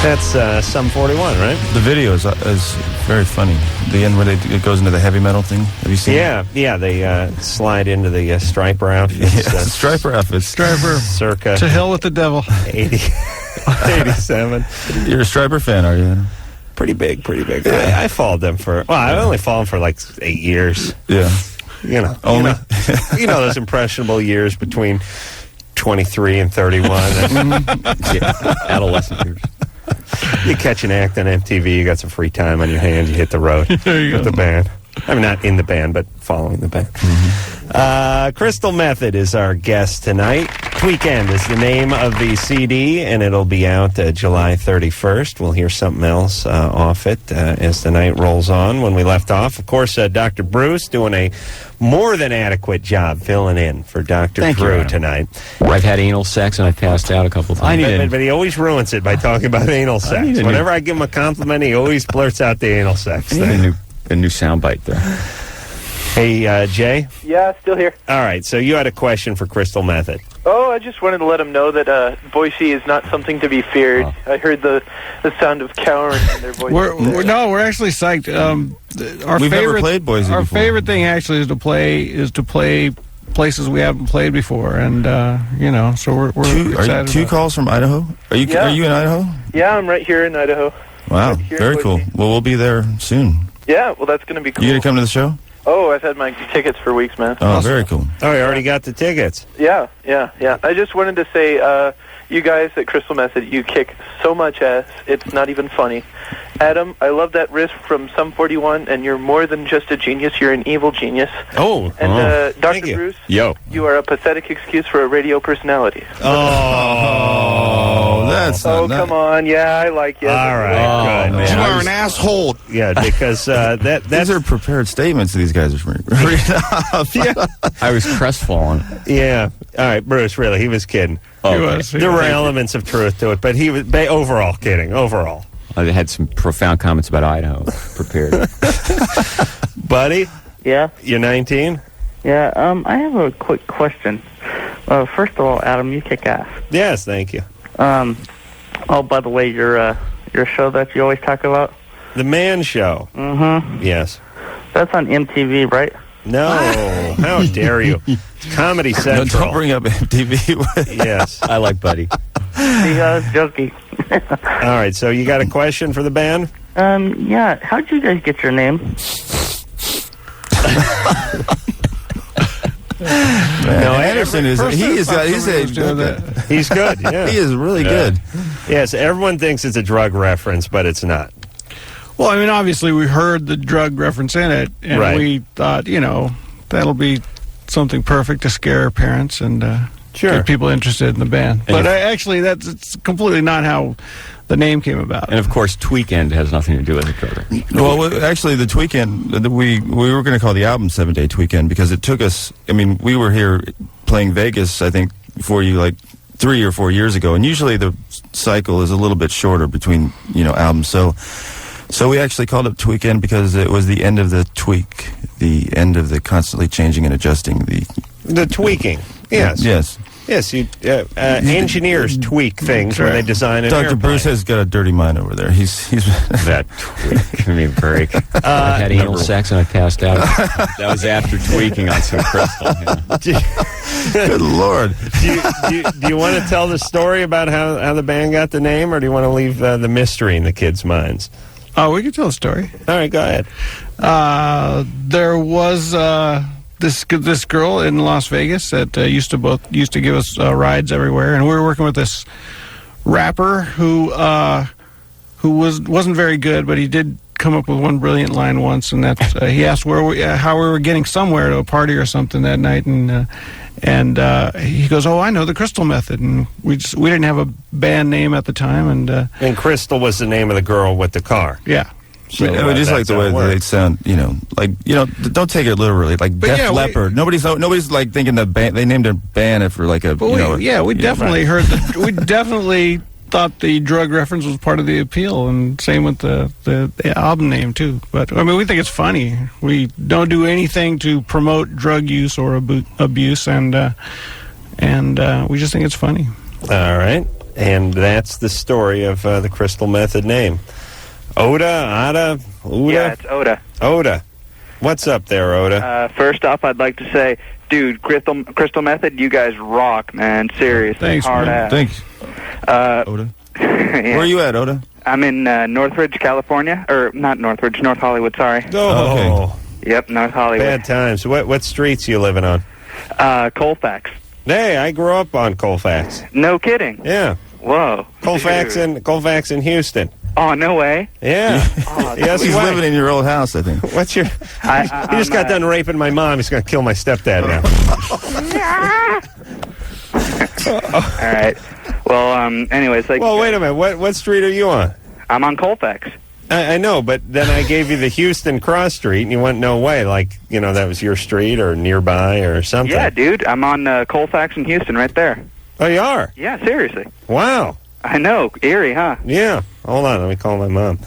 That's Sum 41, right? The video is very funny. The end where it goes into the heavy metal thing. Have you seen it? Yeah, they slide into the Striper outfits. Striper outfits. Striper. Circa. To hell with the devil. 87. You're a Striper fan, are you? Pretty big. Yeah. I followed them I only followed them for like 8 years. Yeah. Only? Those impressionable years between 23 and 31. Adolescent years. You catch an act on MTV, you got some free time on your hands, you hit the road with the band. I mean, not in the band, but following the band. Mm-hmm. Crystal Method is our guest tonight. Tweekend is the name of the CD, and it'll be out July 31st. We'll hear something else off it as the night rolls on. When we left off, of course, Dr. Bruce doing a more than adequate job filling in for Dr. Drew tonight. I've had anal sex, and I passed out a couple times. But he always ruins it by talking about anal sex. Whenever I give him a compliment, he always blurts out the anal sex thing. A new soundbite there. Hey, Jay? Yeah, still here. All right, so you had a question for Crystal Method. Oh, I just wanted to let them know that Boise is not something to be feared. Oh. I heard the sound of cowering in their voice. We're actually psyched. We've never played Boise before. Our favorite thing actually is to play places we haven't played before, and so we're excited. Two calls from Idaho? Are you in Idaho? Yeah, I'm right here in Idaho. Wow, very cool. Well, we'll be there soon. Yeah, well, that's going to be cool. You going to come to the show? Oh, I've had my tickets for weeks, man. Oh, awesome. Very cool. Oh, you already got the tickets. Yeah. I just wanted to say, you guys at Crystal Method, you kick so much ass, it's not even funny. Adam, I love that riff from Sum 41, and you're more than just a genius, you're an evil genius. Oh, and Dr. Bruce, you are a pathetic excuse for a radio personality. Oh, that's not come on, yeah, I like you. All right, good. You are an asshole. Yeah, because these are prepared statements these guys are reading off. Yeah. I was crestfallen. Yeah. All right, Bruce, really, he was kidding. There were elements of truth to it, but he was overall kidding, overall. I had some profound comments about Idaho prepared. Buddy? Yeah? You're 19? Yeah, I have a quick question. First of all, Adam, you kick ass. Yes, thank you. Oh, by the way, your show that you always talk about? The Man Show. Mm-hmm. Yes. That's on MTV, right? No, how dare you? It's Comedy Central. No, don't bring up MTV. Yes. I like Buddy. See, I was joking. All right, so you got a question for the band? Yeah. How'd you guys get your name? No, Anderson is. He's good. Yeah, he is really good. Yes, everyone thinks it's a drug reference, but it's not. Well, I mean, obviously we heard the drug reference in it, and we thought, that'll be something perfect to scare our parents and get people interested in the band. And but actually, it's completely not how the name came about. And of course, Tweekend has nothing to do with it. Well, actually, the Tweekend, we were going to call the album 7 Day Tweekend because it took us. I mean, we were here playing Vegas, I think, for you like 3 or 4 years ago, and usually the cycle is a little bit shorter between albums. So we actually called it Tweekend because it was the end of the tweak, the end of the constantly changing and adjusting the tweaking. Yes. Yes, engineers tweak things when they design an Dr. airplane. Bruce has got a dirty mind over there. He's that tweak. Give me a break. I had anal sex and I passed out. That was after tweaking on some crystal. Good Lord. Do you want to tell the story about how the band got the name, or do you want to leave the mystery in the kids' minds? Oh, we can tell a story. All right, go ahead. There was this girl in Las Vegas that used to give us rides everywhere, and we were working with this rapper who wasn't very good, but he did come up with one brilliant line once, and that's he asked how we were getting somewhere to a party or something that night, and he goes, "Oh, I know, the Crystal Method," and we didn't have a band name at the time, and Crystal was the name of the girl with the car. Yeah. So I just like the way they sound, don't take it literally. Like Def Leppard. Nobody's like thinking the band. They named a band after like a. We definitely heard that. We definitely thought the drug reference was part of the appeal, and same with the album name too. But I mean, we think it's funny. We don't do anything to promote drug use or abuse, and we just think it's funny. All right, and that's the story of the Crystal Method name. Oda? Yeah, it's Oda. Oda. What's up there, Oda? First off, I'd like to say, dude, Crystal Method, you guys rock, man. Seriously. Thanks, hard man. ass. Thanks. Oda. Yeah. Where are you at, Oda? I'm in Northridge, California. Or, not Northridge, North Hollywood, sorry. Oh. Okay. Yep, North Hollywood. Bad times. What streets you living on? Colfax. Hey, I grew up on Colfax. No kidding. Yeah. Whoa. Colfax in Houston. Oh, no way. Yeah. Yes, he's living in your old house, I think. What's your... he just got done raping my mom. He's going to kill my stepdad now. All right. Well, anyways... Well, wait a minute. What street are you on? I'm on Colfax. I know, but then I gave you the Houston cross street, and you went, no way. Like, that was your street or nearby or something. Yeah, dude. I'm on Colfax in Houston right there. Oh, you are? Yeah, seriously. Wow. I know. Eerie, huh? Yeah. Hold on. Let me call my mom.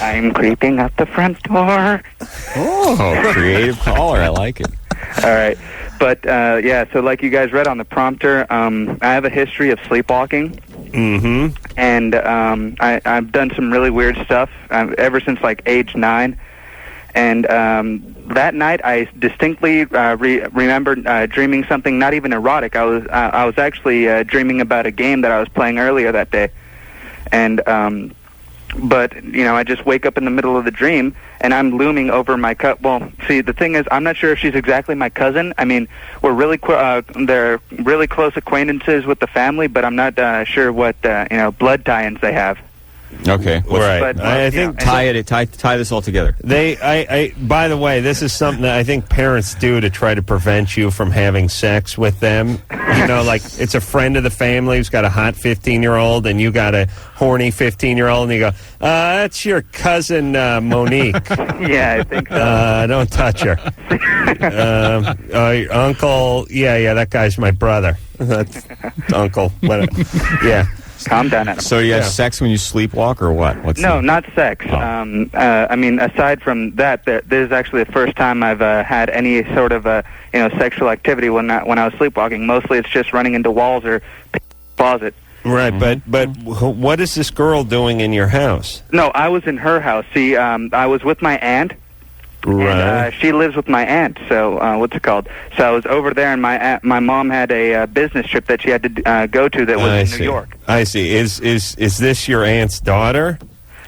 I'm creeping up the front door. Oh, creative caller. I like it. All right. But, yeah, so like you guys read on the prompter, I have a history of sleepwalking. Mm-hmm. And I've done some really weird stuff ever since, like, age 9. And that night, I distinctly remember dreaming something not even erotic. I was actually dreaming about a game that I was playing earlier that day. And but I just wake up in the middle of the dream, and I'm looming over my well, see, the thing is, I'm not sure if she's exactly my cousin. I mean, we're really they're really close acquaintances with the family, but I'm not sure what blood tie-ins they have. Okay, right. But, I think tie this all together. By the way, this is something that I think parents do to try to prevent you from having sex with them. Like it's a friend of the family who's got a hot 15-year-old, and you got a horny 15-year-old, and you go, "That's your cousin Monique." Yeah, I think so. Don't touch her. Your uncle. Yeah, that guy's my brother. That's uncle. Yeah. Calm down, Adam. So you have sex when you sleepwalk, or what? Not sex. Oh. I mean, aside from that, this is actually the first time I've had any sort of sexual activity when I was sleepwalking. Mostly, it's just running into walls or closet. Right, but what is this girl doing in your house? No, I was in her house. See, I was with my aunt. Right. And, she lives with my aunt, so what's it called? So I was over there, and my mom had a business trip that she had to go to that was in New York. I see. Is this your aunt's daughter?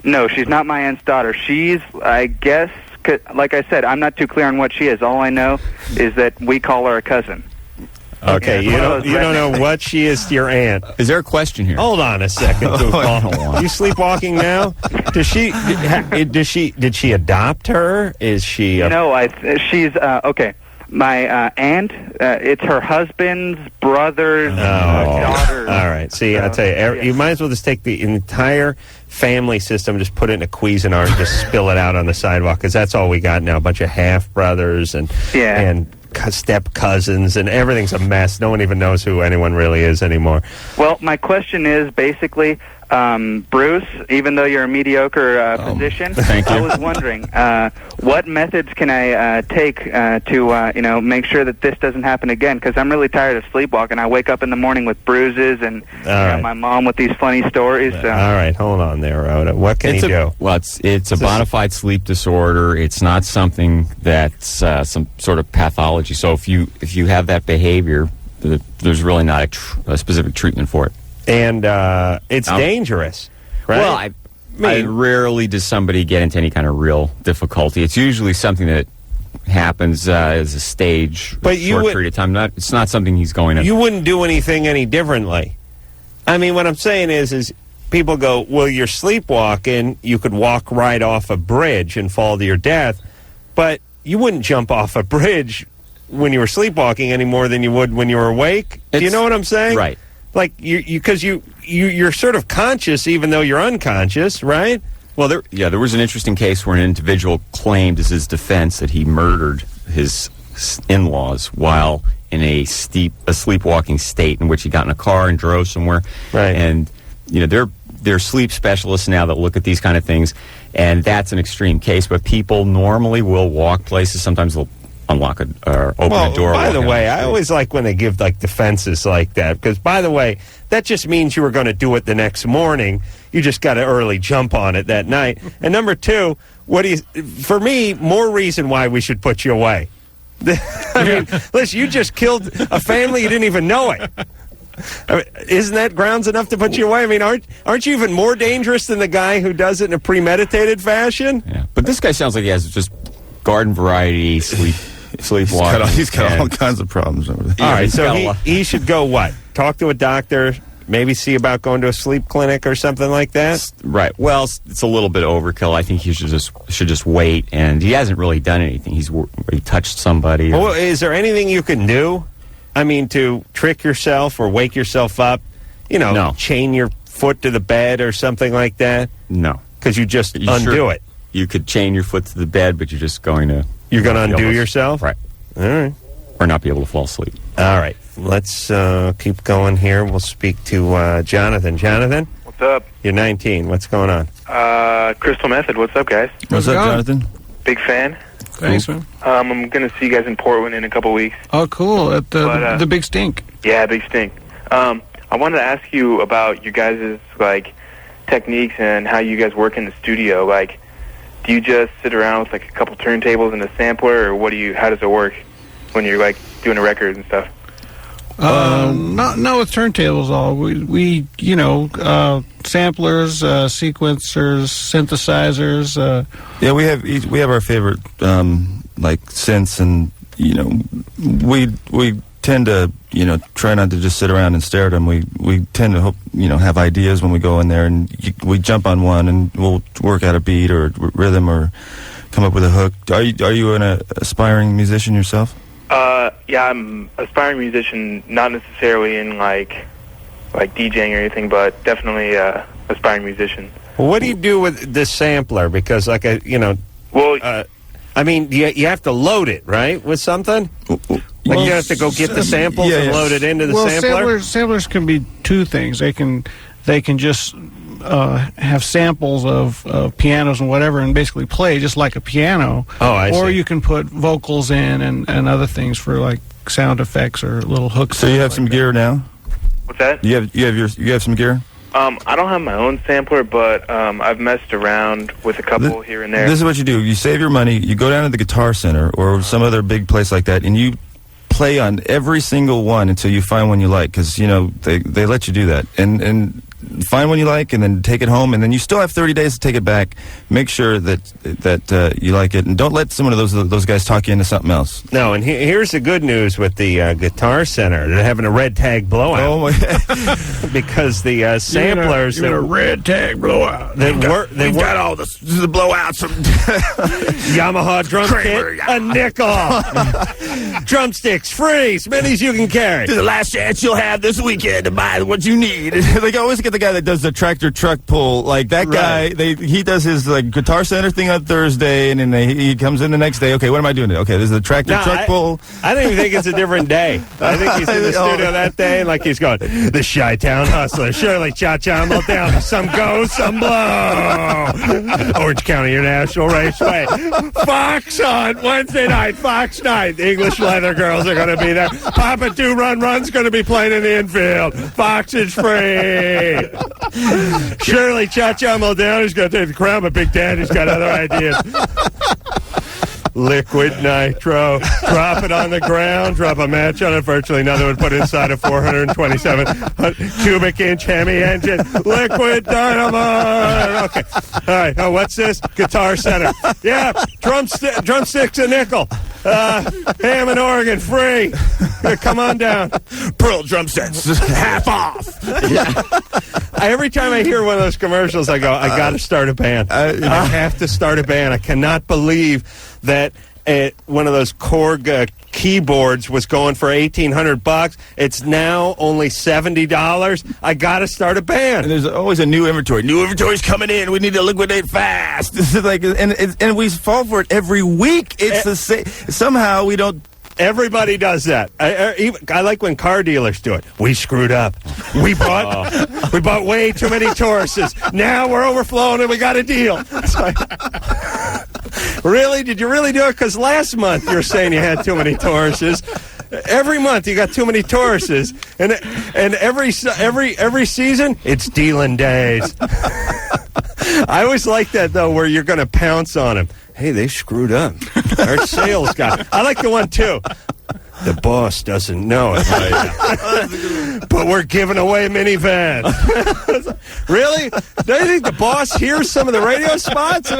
No, she's not my aunt's daughter. She's, I guess, like I said, I'm not too clear on what she is. All I know is that we call her a cousin. Okay, you don't know what she is to your aunt. Is there a question here? Hold on a second, goofball. You sleepwalking now? Did she adopt her? Is she? No, she's okay. My aunt, it's her husband's brother's daughter. All right. See, I'll tell you, you might as well just take the entire family system, just put it in a Cuisinart and just spill it out on the sidewalk, because that's all we got now. A bunch of half brothers and step cousins, and everything's a mess. No one even knows who anyone really is anymore. Well, my question is basically, Bruce, even though you're a mediocre physician, thank you. I was wondering, what methods can I take to make sure that this doesn't happen again? Because I'm really tired of sleepwalking. I wake up in the morning with bruises, and my mom with these funny stories. All right, hold on there, Rhoda. What can you do? Well, it's a bona fide sleep disorder. It's not something that's some sort of pathology. So if you have that behavior, there's really not a specific treatment for it. And it's dangerous, right? Well, I rarely does somebody get into any kind of real difficulty. It's usually something that happens as a stage, but short period of time. It's not something he's going to... You wouldn't do anything any differently. I mean, what I'm saying is people go, well, you're sleepwalking, you could walk right off a bridge and fall to your death, but you wouldn't jump off a bridge when you were sleepwalking any more than you would when you were awake. Do you know what I'm saying? Right. Like, because you're sort of conscious even though you're unconscious, right? Well, there was an interesting case where an individual claimed as his defense that he murdered his in-laws while in a sleepwalking state, in which he got in a car and drove somewhere. Right. And, there are sleep specialists now that look at these kind of things, and that's an extreme case. But people normally will walk places. Sometimes they'll unlock or open a door. By the way, I always like when they give defenses like that, because by the way, that just means you were going to do it the next morning. You just got to early jump on it that night. And number two, for me, more reason why we should put you away. I mean, listen, you just killed a family, you didn't even know it. I mean, isn't that grounds enough to put you away? I mean, aren't you even more dangerous than the guy who does it in a premeditated fashion? Yeah, but this guy sounds like he has just garden variety sleepwalking. He's got all kinds of problems over there. All right, so he should go what? Talk to a doctor, maybe see about going to a sleep clinic or something like that? Right. Well, it's a little bit overkill. I think he should just wait, and he hasn't really done anything. He touched somebody. Well, is there anything you can do? I mean, to trick yourself or wake yourself up? No. Chain your foot to the bed or something like that? No. Because you just undo it. You could chain your foot to the bed, but you're just going to... You're going to undo yourself? Right. All right. Or not be able to fall asleep. All right. Let's keep going here. We'll speak to Jonathan. Jonathan? What's up? You're 19. What's going on? Crystal Method. What's up, guys? What's up, Jonathan? Big fan. Thanks, man. I'm going to see you guys in Portland in a couple weeks. Oh, cool. At the Big Stink. Yeah, Big Stink. I wanted to ask you about your guys' techniques and how you guys work in the studio. Do you just sit around with a couple turntables and a sampler, or how does it work when you're doing a record and stuff? Not with turntables. We samplers, sequencers, synthesizers. Yeah, we have our favorite synths, and we tend to try not to just sit around and stare at them. We tend to have ideas when we go in there, and we jump on one and we'll work out a beat or rhythm or come up with a hook. Are you an aspiring musician yourself? Yeah, I'm an aspiring musician, not necessarily in DJing or anything, but definitely aspiring musician. Well, what do you do with this sampler? Because you have to load it, right, with something? You have to go get the samples and load it into the sampler? Samplers can be two things. They can just have samples of pianos and whatever and basically play just like a piano. Oh, I see. Or you can put vocals in and other things for sound effects or little hooks. So you have some gear now? What's that? You have some gear? I don't have my own sampler, but I've messed around with a couple here and there. This is what you do. You save your money, you go down to the Guitar Center or some other big place like that, and you play on every single one until you find one you like, because they let you do that, and find one you like and then take it home, and then you still have 30 days to take it back. Make sure that you like it, and don't let some of those guys talk you into something else. No, and here's the good news with the Guitar Center. They're having a red tag blowout. Oh my! Because the samplers... You a red tag blowout. They got all the blowouts from Yamaha drum kit, a nickel. Drumsticks, free, as many as you can carry. The last chance you'll have this weekend to buy what you need. They always get the guy that does the tractor truck pull. Like that guy, he does his Guitar Center thing on Thursday, and then he comes in the next day. Okay, what am I doing today? Okay, this is the tractor truck pull. I don't even think it's a different day. I think he's in the studio that day, and he's going, the Chi-Town Hustler, Shirley Cha-Cha Down, some go, some blow. Orange County International Raceway. Fox on Wednesday night, Fox night. The English Leather Girls are going to be there. Papa Do Run Run's going to be playing in the infield. Fox is free. Shirley Cha-Cha Down is going to take the crown, but Big Daddy's got other ideas. Liquid nitro. Drop it on the ground. Drop a match on it. Virtually nothing would put inside a 427 cubic inch Hemi engine. Liquid dynamite. Okay. All right. Oh, what's this? Guitar Center. Yeah. Drumsticks a nickel. Hammond, Oregon, free. Come on down. Pearl drum sets, half off. Every time I hear one of those commercials, I go, I got to start a band. I have to start a band. I cannot believe that one of those Korg keyboards was going for $1,800. It's now only $70. I got to start a band. And there's always a new inventory. New inventory's coming in. We need to liquidate fast. This is and we fall for it every week. It's the same. Somehow we don't. Everybody does that. I like when car dealers do it. We screwed up. We bought way too many Tauruses. Now we're overflowing and we got a deal. It's like, really? Did you really do it? Because last month you were saying you had too many Tauruses. Every month you got too many Tauruses, and every season it's dealing days. I always like that though, where you're going to pounce on them. Hey, they screwed up. Our sales guy. I like the one, too. The boss doesn't know it. But we're giving away minivans. Really? Don't you think the boss hears some of the radio spots?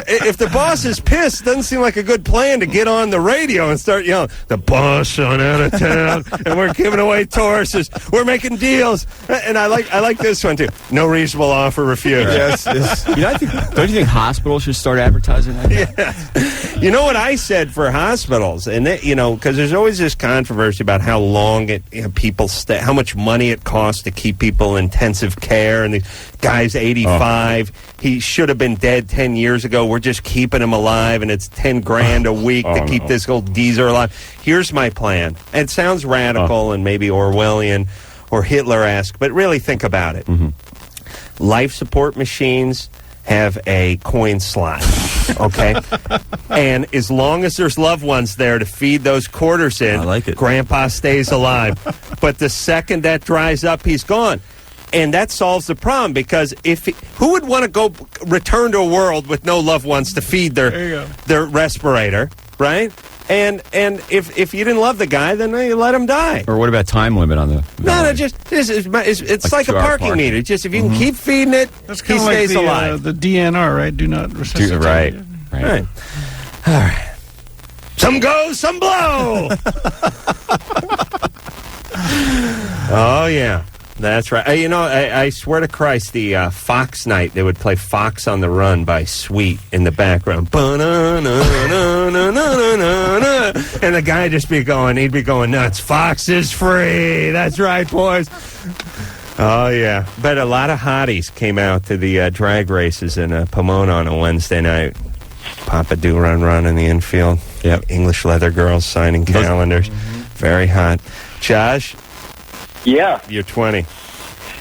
If the boss is pissed, it doesn't seem like a good plan to get on the radio and start yelling, the boss on out of town, and we're giving away Tauruses. We're making deals. And I like this one, too. No reasonable offer refused. Yes. Don't you think hospitals should start advertising that? Yeah. You know what I said for hospitals? And, because there's always this controversy about how long people stay, how much money it costs to keep people in intensive care. And the guy's 85. He should have been dead 10 years ago. We're just keeping him alive, and it's $10,000 a week to keep this old geezer alive. Here's my plan. And it sounds radical and maybe Orwellian or Hitler-esque, but really think about it. Mm-hmm. Life support machines have a coin slot, okay? And as long as there's loved ones there to feed those quarters in, I like it. Grandpa stays alive. But the second that dries up, he's gone. And that solves the problem, because who would want to return to a world with no loved ones to feed their respirator, right? And if you didn't love the guy, then you let him die. Or what about time limit on the? No, it's like a parking meter. Just if you can keep feeding it, he stays alive. The DNR, right? Do not resuscitate. Right. All right. Some go, some blow. Oh yeah. That's right. I swear to Christ, the Fox night, they would play Fox on the Run by Sweet in the background. And the guy he'd be going nuts. Fox is free. That's right, boys. Oh, yeah. But a lot of hotties came out to the drag races in Pomona on a Wednesday night. Papa Do Run in the infield. Yep. English Leather Girls signing calendars. Very hot. Josh? Yeah. You're 20.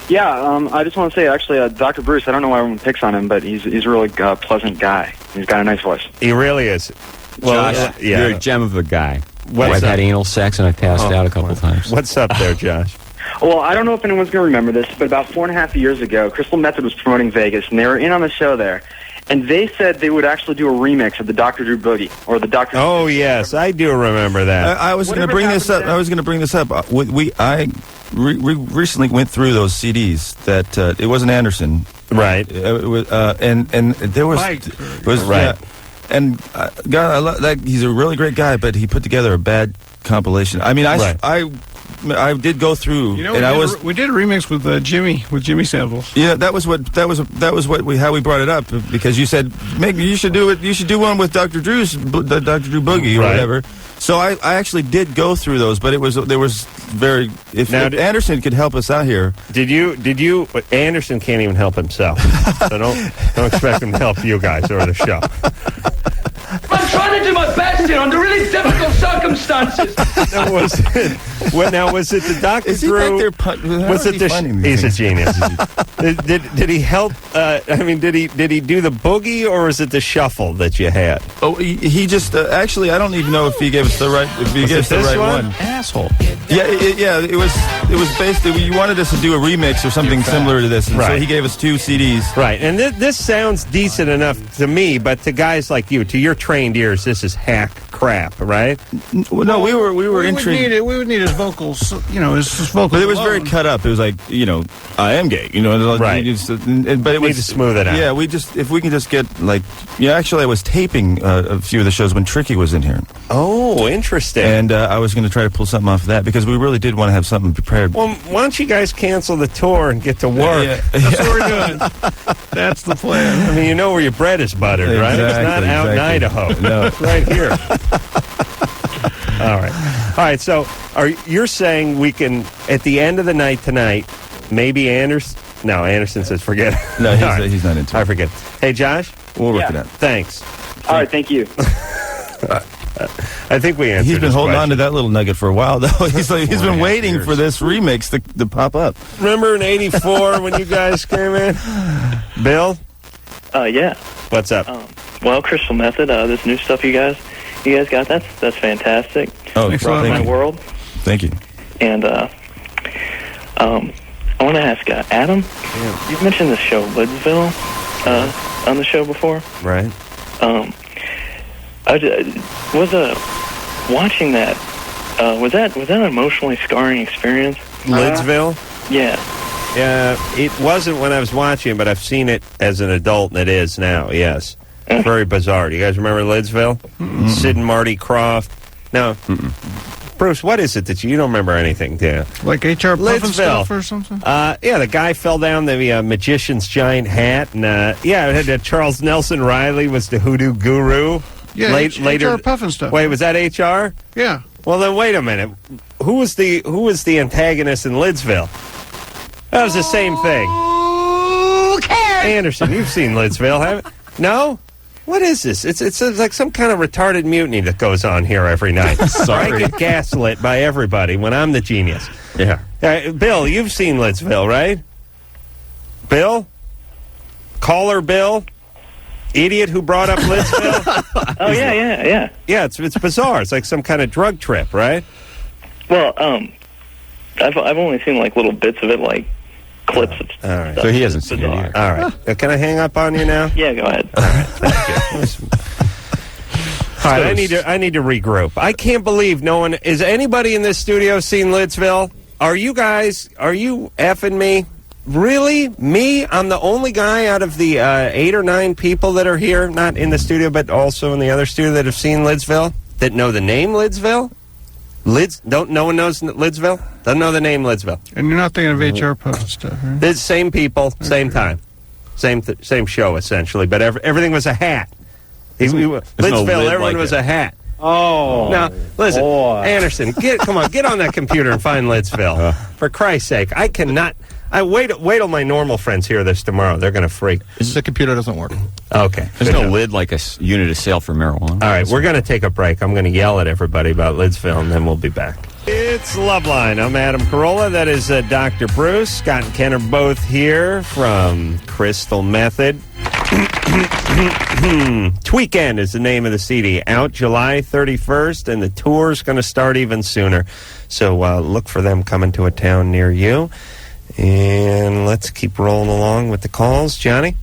Yeah, I just want to say, actually, Dr. Bruce, I don't know why everyone picks on him, but he's a really pleasant guy. He's got a nice voice. He really is. Well, Josh, you're a gem of a guy. I've had anal sex, and I passed out a couple times. What's up there, Josh? Well, I don't know if anyone's going to remember this, but about 4.5 years ago, Crystal Method was promoting Vegas, and they were in on the show there. And they said they would actually do a remix of the Dr. Drew Boogie, or the Dr. Oh, yes, I do remember that. I was going to bring this up. I recently went through those CDs that it wasn't Anderson, right? And there was Mike. right. And God, I love that. He's a really great guy, but he put together a bad compilation. I mean, I I did go through, and we did a remix with Jimmy samples. Yeah, that was how we brought it up, because you said you should do it. You should do one with Dr. Drew Boogie or whatever. So I actually did go through those, but there was very. If Anderson could help us out here. Did you? Anderson can't even help himself. So don't expect him to help you guys or the show. I'm trying to do my best here under really difficult circumstances. Was it the Dr. Is he Drew? back there Was it the? He's a genius. Did he help? Did he do the boogie, or was it the shuffle that you had? Oh, he just actually. I don't even know if he gave us the right. If he gave us the right one. Asshole. Yeah. It was basically you wanted us to do a remix or something similar to this, and so he gave us 2 CDs. Right, and this sounds decent enough to me, but to guys like you, to your trained ears, this is hack crap, right? No, we were intrigued. We would need his vocals, his vocals. But it was very cut up. It was like, I am gay, right? But it was to smooth it out. Yeah, if we can just get actually, I was taping a few of the shows when Tricky was in here. Oh, interesting. And I was going to try to pull something off of that because we really did want to have something prepared. Well, why don't you guys cancel the tour and get to work? That's what we're doing. That's the plan. I mean, you know where your bread is buttered, right? It's not out in Idaho. No, it's right here. All right. So, you're saying we can at the end of the night tonight, maybe Anderson? No, Anderson says forget it. No, he's not into it. I forget. Hey, Josh, we'll work it out. Thanks. All right, thank you. I think we answered. He's been holding on to that little nugget for a while, though. He's been waiting for this remix to pop up. Remember in '84 when you guys came in, Bill? Yeah. What's up? Well, Crystal Method, this new stuff you guys got, that's fantastic. Oh, thanks a lot. My world. Thank you. And I want to ask Adam. Yeah. You've mentioned the show Lidsville on the show before, right? I was watching that. Was that an emotionally scarring experience? Lidsville? Yeah. Yeah, it wasn't when I was watching, but I've seen it as an adult, and it is now. Yes, very bizarre. Do you guys remember Lidsville? Sid and Marty Croft. No. Bruce, what is it that you don't remember anything, do you? Like HR Puffin stuff or something? Yeah, the guy fell down the magician's giant hat, and it had Charles Nelson Riley was the hoodoo guru. Yeah, later HR Puffin stuff. Wait, was that HR? Yeah. Well, then wait a minute. Who was the antagonist in Lidsville? That was the same thing. Who cares? Anderson, you've seen Lidsville, haven't you? No? What is this? It's like some kind of retarded mutiny that goes on here every night. Sorry. I get gaslit by everybody when I'm the genius. Yeah. Bill, you've seen Lidsville, right? Bill? Caller Bill? Idiot who brought up Lidsville? Oh, yeah. Yeah, it's bizarre. It's like some kind of drug trip, right? Well, I've only seen like little bits of it, like clips of all right. stuff. So he hasn't seen it either. All right. Can I hang up on you now? Yeah, go ahead. All right, thank you. All right, I need to regroup. I can't believe no one is anybody in this studio seen Lidsville? Are you effing me? Really? Me? I'm the only guy out of the 8 or 9 people that are here, not in the studio, but also in the other studio that have seen Lidsville, that know the name Lidsville? No one knows Lidsville? Doesn't know the name Lidsville. And you're not thinking of HR Puffin stuff, right? The same people, same time. Same show, essentially, but everything was a hat. Lidsville, everyone was a hat. Oh. Now, listen, boy. Anderson, get on that computer and find Lidsville. For Christ's sake, I cannot... wait till my normal friends hear this tomorrow. They're going to freak. The computer doesn't work. Okay. There's no lid like a unit of sale for marijuana. All right, we're going to take a break. I'm going to yell at everybody about Lidsville, and then we'll be back. It's Loveline. I'm Adam Carolla. That is Dr. Bruce. Scott and Ken are both here from Crystal Method. Tweekend is the name of the CD. Out July 31st, and the tour's going to start even sooner. So look for them coming to a town near you. And let's keep rolling along with the calls. Johnny?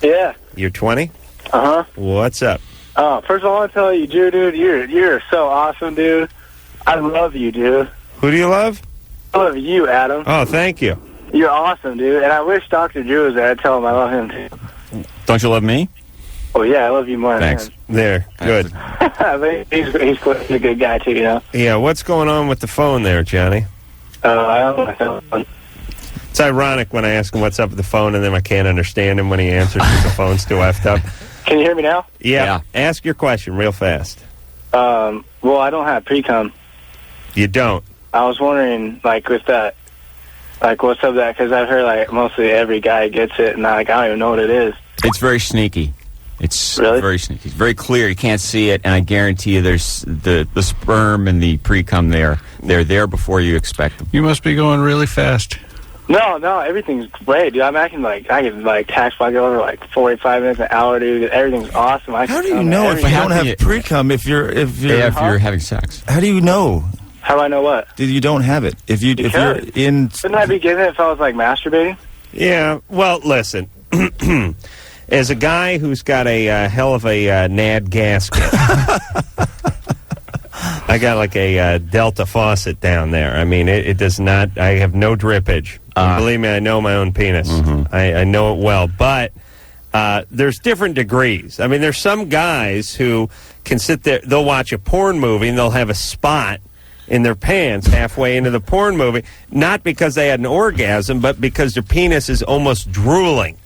Yeah. You're 20? Uh-huh. What's up? First of all, I want to tell you, dude, you're so awesome, dude. I love you, dude. Who do you love? I love you, Adam. Oh, thank you. You're awesome, dude. And I wish Dr. Drew was there. I'd tell him I love him, too. Don't you love me? Oh, yeah, I love you more Thanks. than him. There, good. But he's a good guy, too, you know? Yeah, what's going on with the phone there, Johnny? I don't know my cell phone. It's ironic when I ask him what's up with the phone, and then I can't understand him when he answers because the phone's too effed up. Can you hear me now? Yeah. Ask your question real fast. Well, I don't have pre-cum. You don't? I was wondering, like, with that, like, what's up with that? Because I've heard, like, mostly every guy gets it, and, like, I don't even know what it is. It's very sneaky. It's really? Very sneaky. It's very clear. You can't see it, and I guarantee you there's the sperm and the pre-cum there. They're there before you expect them. You must be going really fast. No, everything's great, dude. I can tax block over like 45 minutes an hour, dude. Everything's awesome. How do you know if you don't have pre-cum if you're having sex? How do you know? How do I know what? You don't have it. If you're in. Shouldn't I be getting it if I was like masturbating? Yeah. Well, listen. As a guy who's got a hell of a NAD gasket, I got like a Delta faucet down there. I mean, it does not. I have no drippage. Believe me, I know my own penis. Mm-hmm. I know it well. But there's different degrees. I mean, there's some guys who can sit there. They'll watch a porn movie and they'll have a spot in their pants halfway into the porn movie, not because they had an orgasm, but because their penis is almost drooling.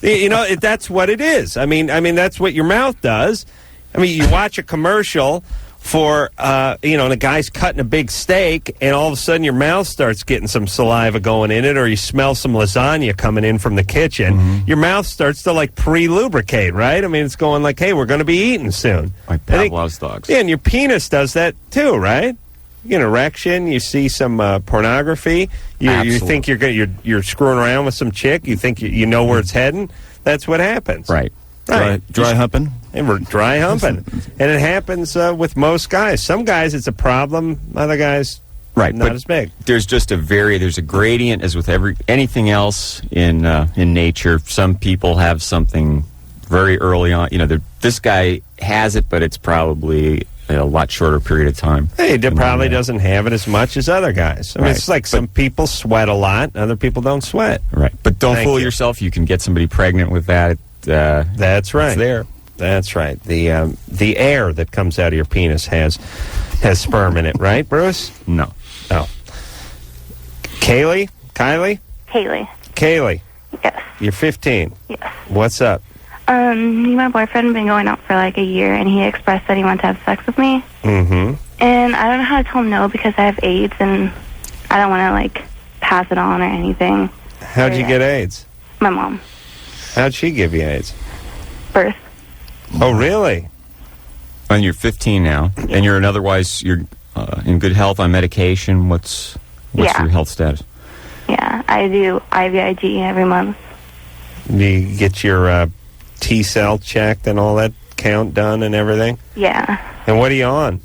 You know, that's what it is. I mean, that's what your mouth does. I mean, you watch a commercial for, and the guy's cutting a big steak, and all of a sudden your mouth starts getting some saliva going in it, or you smell some lasagna coming in from the kitchen. Mm-hmm. Your mouth starts to, like, pre-lubricate, right? I mean, it's going like, hey, we're going to be eating soon. Like Pavlov's dogs. Yeah, and your penis does that too, right? You get an erection, you see some pornography, you think you're screwing around with some chick, you think you know where it's heading. That's what happens. Right. Dry humping? And we're dry humping. And it happens with most guys. Some guys it's a problem, other guys not as big. There's just there's a gradient as with anything else in nature. Some people have something very early on. You know, this guy has it, but it's probably a lot shorter period of time. He probably doesn't have it as much as other guys. I mean, it's like some people sweat a lot, other people don't sweat. Right. But don't fool yourself. You can get somebody pregnant with that. That's right. It's there. That's right. The air that comes out of your penis has sperm in it, right, Bruce? No. Oh. Kylie? Kaylee. Yes. You're 15. Yes. What's up? Me and my boyfriend have been going out for like a year, and he expressed that he wants to have sex with me. Mm-hmm. And I don't know how to tell him no because I have AIDS, and I don't want to, like, pass it on or anything. How'd you get AIDS? My mom. How'd she give you AIDS? Birth. Oh, really? And you're 15 now, and you're in good health on medication. What's your health status? Yeah, I do IVIG every month. Do you get your T-cell checked and all that count done and everything? Yeah. And what are you on?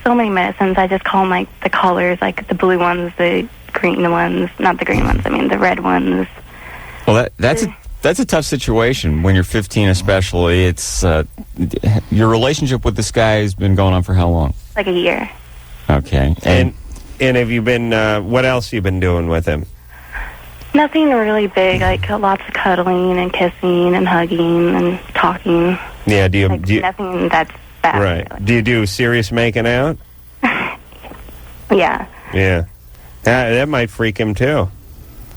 So many medicines. I just call them, like, the colors, like the blue ones, the green ones. Not the green ones, I mean the red ones. Well, that's a tough situation when you're 15 especially. It's your relationship with this guy has been going on for how long? Like a year. Okay. And have you been, what else have you been doing with him? Nothing really big, like lots of cuddling and kissing and hugging and talking. Yeah, do you nothing that's bad. Right. Really. Do you do serious making out? Yeah. Yeah. That might freak him too.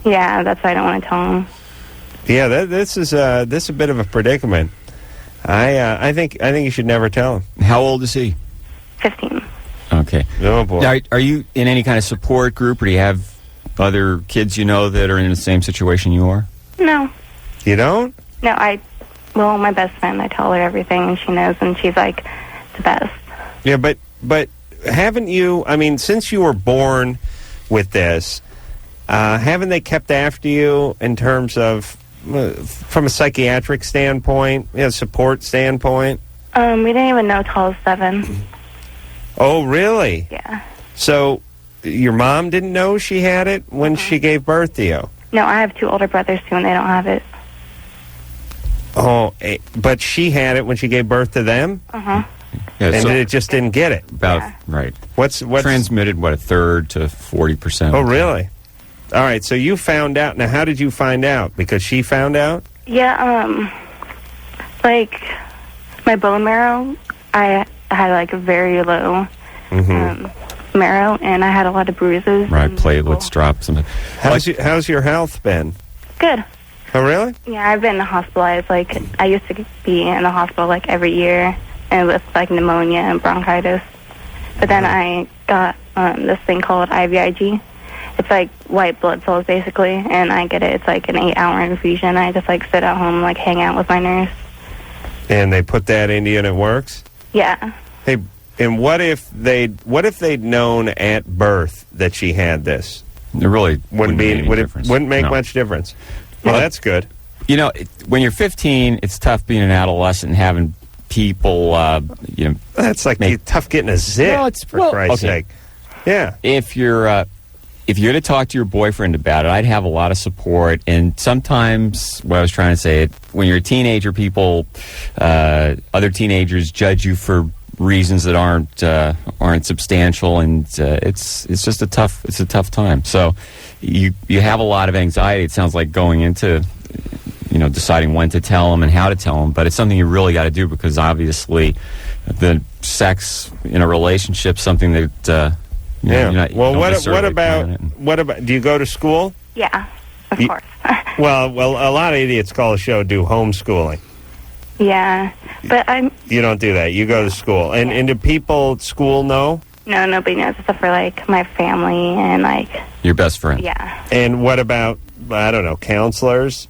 Yeah, that's why I don't want to tell him. Yeah, this is a bit of a predicament. I think you should never tell him. How old is he? 15. Okay. Oh boy. Now, are you in any kind of support group, or do you have other kids you know that are in the same situation you are? No. You don't? No, my best friend, I tell her everything, and she knows, and she's like the best. Yeah, but haven't you, I mean, since you were born with this, haven't they kept after you in terms of, from a psychiatric standpoint, support standpoint? We didn't even know till I was 7. Oh, really? Yeah. So your mom didn't know she had it when she gave birth to you? No, I have 2 older brothers, too, and they don't have it. Oh, but she had it when she gave birth to them? Uh-huh. Yeah, and it just didn't get it? Right. What's transmitted, a third to 40%. Oh, really? All right, so you found out. Now, how did you find out? Because she found out? Yeah, like, my bone marrow, I had, like, very low. Mm-hmm. marrow, and I had a lot of bruises. Right, platelets drop. Something. How's your health been? Good. Oh, really? Yeah, I've been hospitalized. Like, I used to be in the hospital, like, every year, and with, like, pneumonia and bronchitis. But then I got this thing called IVIG. It's like white blood cells, basically, and I get it. It's like an 8-hour infusion. I just, like, sit at home, like, hang out with my nurse. And they put that into you and it works? Yeah. Hey, and what if they'd known at birth that she had this? It really wouldn't make much difference. Well, that's good. You know, when you're 15, it's tough being an adolescent and having people, That's like tough getting a zit, for Christ's sake. Yeah. If you're to talk to your boyfriend about it, I'd have a lot of support. And sometimes, what I was trying to say, when you're a teenager, other teenagers judge you for reasons that aren't substantial, and it's just a tough time. So you have a lot of anxiety. It sounds like going into deciding when to tell them and how to tell them, but it's something you really got to do, because obviously the sex in a relationship something that what about do you go to school? Yeah, of course. well, a lot of idiots call the show do homeschooling. Yeah, but You don't do that. You go to school. And do people at school know? No, nobody knows except for, like, my family and, like... Your best friend. Yeah. And what about, I don't know, counselors?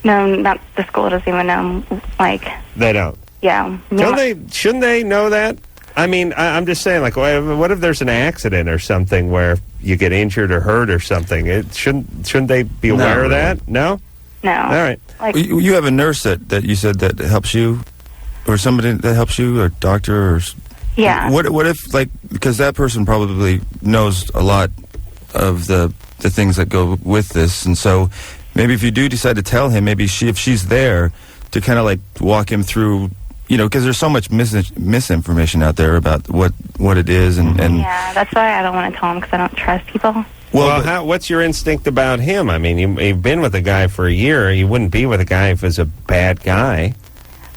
No, not the school doesn't even know, like... They don't? Yeah. Shouldn't they know that? I mean, I'm just saying, like, what if there's an accident or something where you get injured or hurt or something? Shouldn't they be aware of that? No? No. All right. Like, you have a nurse that you said that helps you, or somebody that helps you, or doctor, or... Yeah. What if, like, because that person probably knows a lot of the things that go with this, and so maybe if you do decide to tell him, maybe if she's there to kind of, like, walk him through, because there's so much misinformation out there about what it is, and yeah, that's why I don't want to tell him, because I don't trust people. Well, what's your instinct about him? I mean, you've been with a guy for a year. You wouldn't be with a guy if he was a bad guy.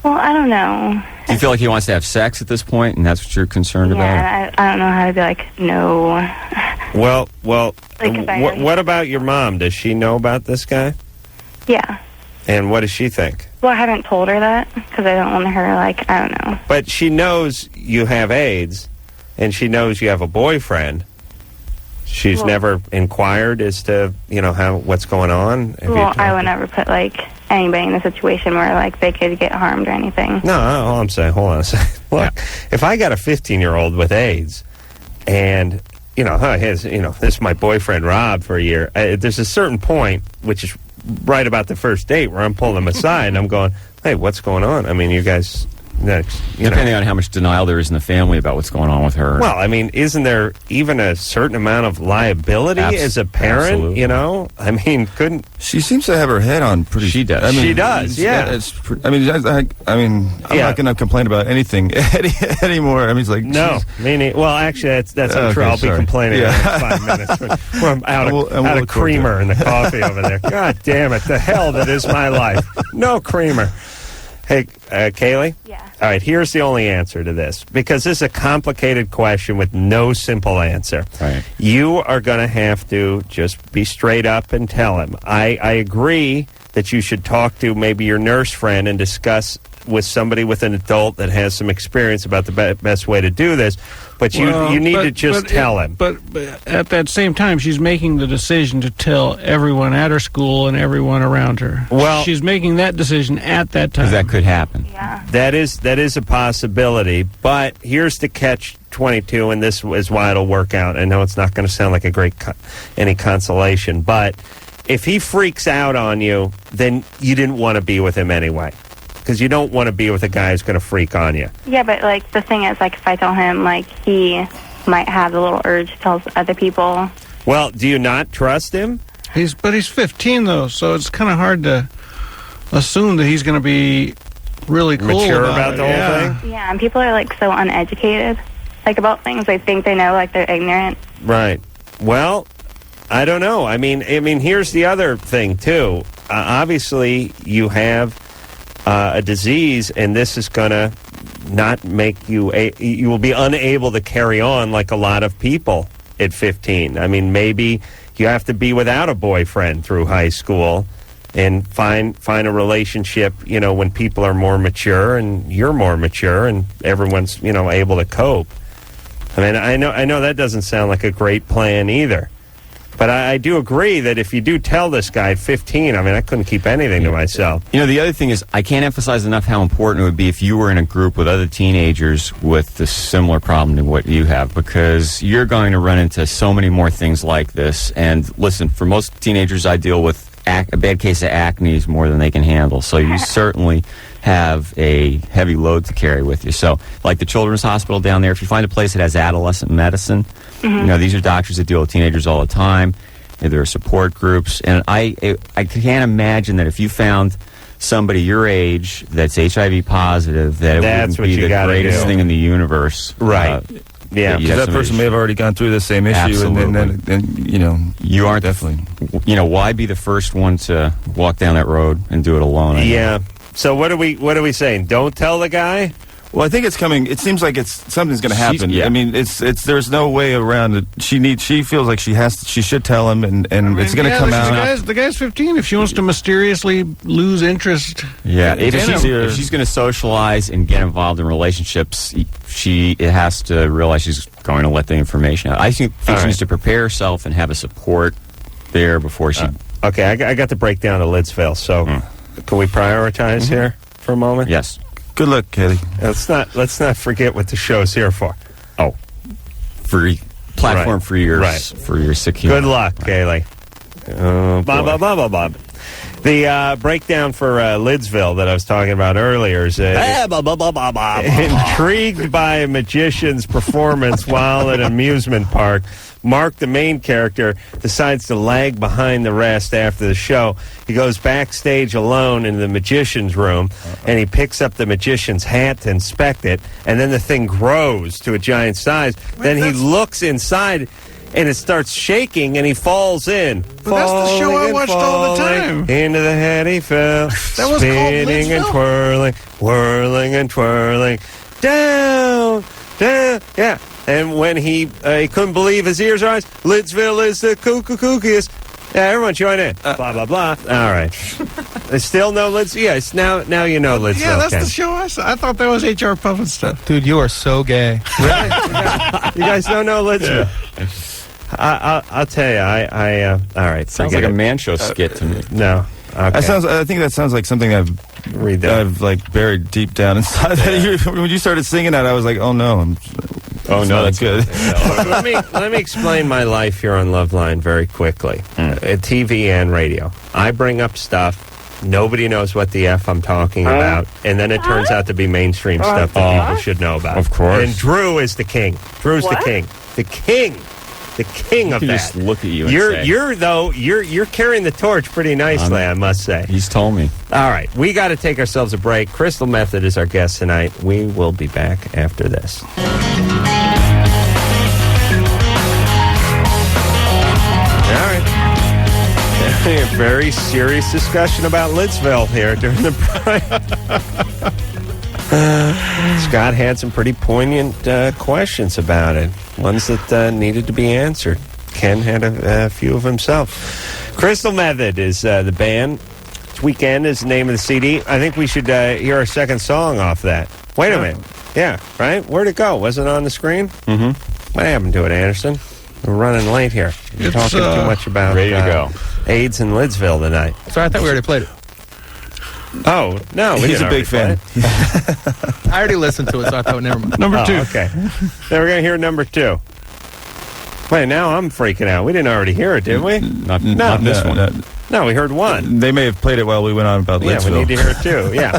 Well, I don't know. Do you feel like he wants to have sex at this point, and that's what you're concerned about? Yeah, I don't know how to be like, no. Well, Like, what about your mom? Does she know about this guy? Yeah. And what does she think? Well, I haven't told her that, because I don't want her, like, I don't know. But she knows you have AIDS, and she knows you have a boyfriend. She's never inquired as to, what's going on? Well, I would never put, like, anybody in a situation where, like, they could get harmed or anything. No, all I'm saying, hold on a second. Look, if I got a 15-year-old with AIDS, and, this is my boyfriend Rob for a year, there's a certain point, which is right about the first date, where I'm pulling him aside, and I'm going, hey, what's going on? I mean, you guys... Depending on how much denial there is in the family about what's going on with her. Well, I mean, isn't there even a certain amount of liability as a parent? Absolutely. I mean, couldn't she seems to have her head on pretty? She does. I mean, she does. Yeah. I'm not going to complain about anything anymore. I mean, it's like no. Well, actually, that's untrue. I'll be complaining in 5 minutes. I'm out of creamer in the coffee over there. God damn it! The hell that is my life. No creamer. Hey, Kaylee? Yeah. All right, here's the only answer to this, because this is a complicated question with no simple answer. Right. You are going to have to just be straight up and tell him. I agree that you should talk to maybe your nurse friend and discuss with somebody, with an adult that has some experience about the best way to do this, but you need to just tell him. But at that same time, she's making the decision to tell everyone at her school and everyone around her. Well, she's making that decision at that time. Because that could happen. Yeah. That is a possibility, but here's the catch-22, and this is why it'll work out. I know it's not going to sound like any consolation, but if he freaks out on you, then you didn't want to be with him anyway. Because you don't want to be with a guy who's going to freak on you. Yeah, but, like, the thing is, like, if I tell him, like, he might have the little urge to tell other people. Well, do you not trust him? He's 15, though, so it's kind of hard to assume that he's going to be really cool mature about the whole thing? Yeah, and people are, like, so uneducated. Like, about things they think they know, like, they're ignorant. Right. Well, I don't know. I mean, here's the other thing, too. Obviously, you have... a disease, and this is going to not make you you will be unable to carry on like a lot of people at 15. I mean, maybe you have to be without a boyfriend through high school and find a relationship, when people are more mature and you're more mature and everyone's, able to cope. I mean, I know that doesn't sound like a great plan either. But I do agree that if you do tell this guy at 15, I couldn't keep anything to myself. The other thing is, I can't emphasize enough how important it would be if you were in a group with other teenagers with a similar problem to what you have, because you're going to run into so many more things like this. And listen, for most teenagers, I deal with a bad case of acne is more than they can handle. So you certainly have a heavy load to carry with you. So, like the Children's Hospital down there, if you find a place that has adolescent medicine, these are doctors that deal with teenagers all the time. There are support groups, and I can't imagine that if you found somebody your age that's HIV positive, that it wouldn't be the greatest thing in the universe. Right. Yeah, that person may have already gone through the same issue, and you aren't definitely. Why be the first one to walk down that road and do it alone? Yeah. So what are we saying? Don't tell the guy. Well, I think it's coming. It seems like something's going to happen. It's there's no way around it. She feels like she should tell him, and it's going to come out. The guy's 15. If she wants to mysteriously lose interest, if she's going to socialize and get involved in relationships, she has to realize she's going to let the information out. I think she needs to prepare herself and have a support there before she. Okay, I got the breakdown of Lidsville. So, can we prioritize here for a moment? Yes. Good luck, Kaylee. Let's not forget what the show's here for. Oh, free platform for your sick humor. Good luck, Kaylee. Bob. The breakdown for Lidsville that I was talking about earlier is intrigued by a magician's performance while at an amusement park. Mark, the main character, decides to lag behind the rest after the show. He goes backstage alone in the magician's room, and he picks up the magician's hat to inspect it, and then the thing grows to a giant size. Then he looks inside, and it starts shaking, and he falls in. But that's the show I watched all the time. Into the hat he fell, that was spinning and twirling, whirling and twirling, down, yeah. And when he couldn't believe his ears or eyes, Lidsville is the kookiest. Yeah, everyone join in. Blah, blah, blah. All right. There's still no Lidsville? Yes, now you know Lidsville. Yeah, that's the show I saw. I thought that was HR Puffin stuff. Dude, you are so gay. Really? You guys don't know Lidsville? Yeah. I'll tell you, all right. Sounds like a man show skit to me. No. Okay. I think that sounds like something I've like buried deep down inside. When you started singing that, I was like, oh no. That's good. Let me explain my life here on Loveline very quickly. At TV and radio, I bring up stuff. Nobody knows what the F I'm talking about, and then it turns out to be mainstream stuff that people should know about. Of course. And Drew is the king. Drew's the king. The king. The king of that. Just look at you. You're carrying the torch pretty nicely, I must say. He's told me. All right, we got to take ourselves a break. Crystal Method is our guest tonight. We will be back after this. All right. A very serious discussion about Lidsville here during the break. Scott had some pretty poignant questions about it, ones that needed to be answered. Ken had a few of himself. Crystal Method is the band. It's Weekend is the name of the CD. I think we should hear our second song off that. Wait a minute. Yeah, right? Where'd it go? Was it on the screen? Mm-hmm. What happened to it, Anderson? We're running late here. You're talking too much about ready to go. AIDS in Lidsville tonight. Sorry, I thought we already played it. Oh, no. He's a big fan. I already listened to it, so I thought, never mind. Number 2. Okay. Then we're going to hear number 2. Wait, now I'm freaking out. We didn't already hear it, did we? Not this one. No, we heard one. They may have played it while we went on about Lidsville. Yeah, we need to hear it too. Yeah.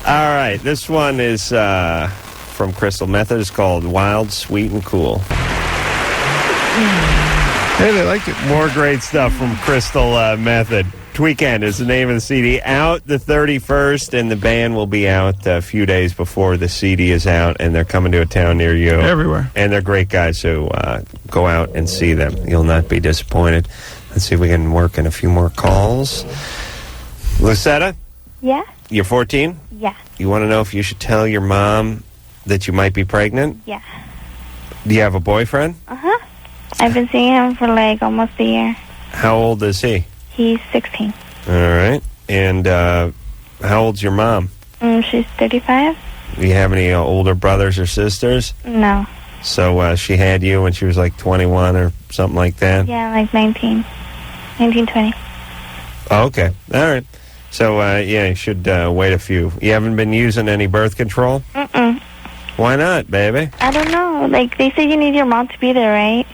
All right. This one is from Crystal Method. It's called Wild, Sweet, and Cool. Hey, they liked it. More great stuff from Crystal Method. Weekend is the name of the CD. Out the 31st, and the band will be out a few days before the CD is out, and they're coming to a town near you. Everywhere. And they're great guys, so go out and see them. You'll not be disappointed. Let's see if we can work in a few more calls. Lucetta? Yeah? You're 14? Yeah. You want to know if you should tell your mom that you might be pregnant? Yeah. Do you have a boyfriend? Uh-huh. I've been seeing him for like almost a year. How old is he? He's 16. All right. And how old's your mom? She's 35. Do you have any older brothers or sisters? No. So she had you when she was like 21 or something like that? Yeah, like 19, 20. Oh, okay. All right. So, yeah, you should wait a few. You haven't been using any birth control? Mm-mm. Why not, baby? I don't know. Like, they say you need your mom to be there, right?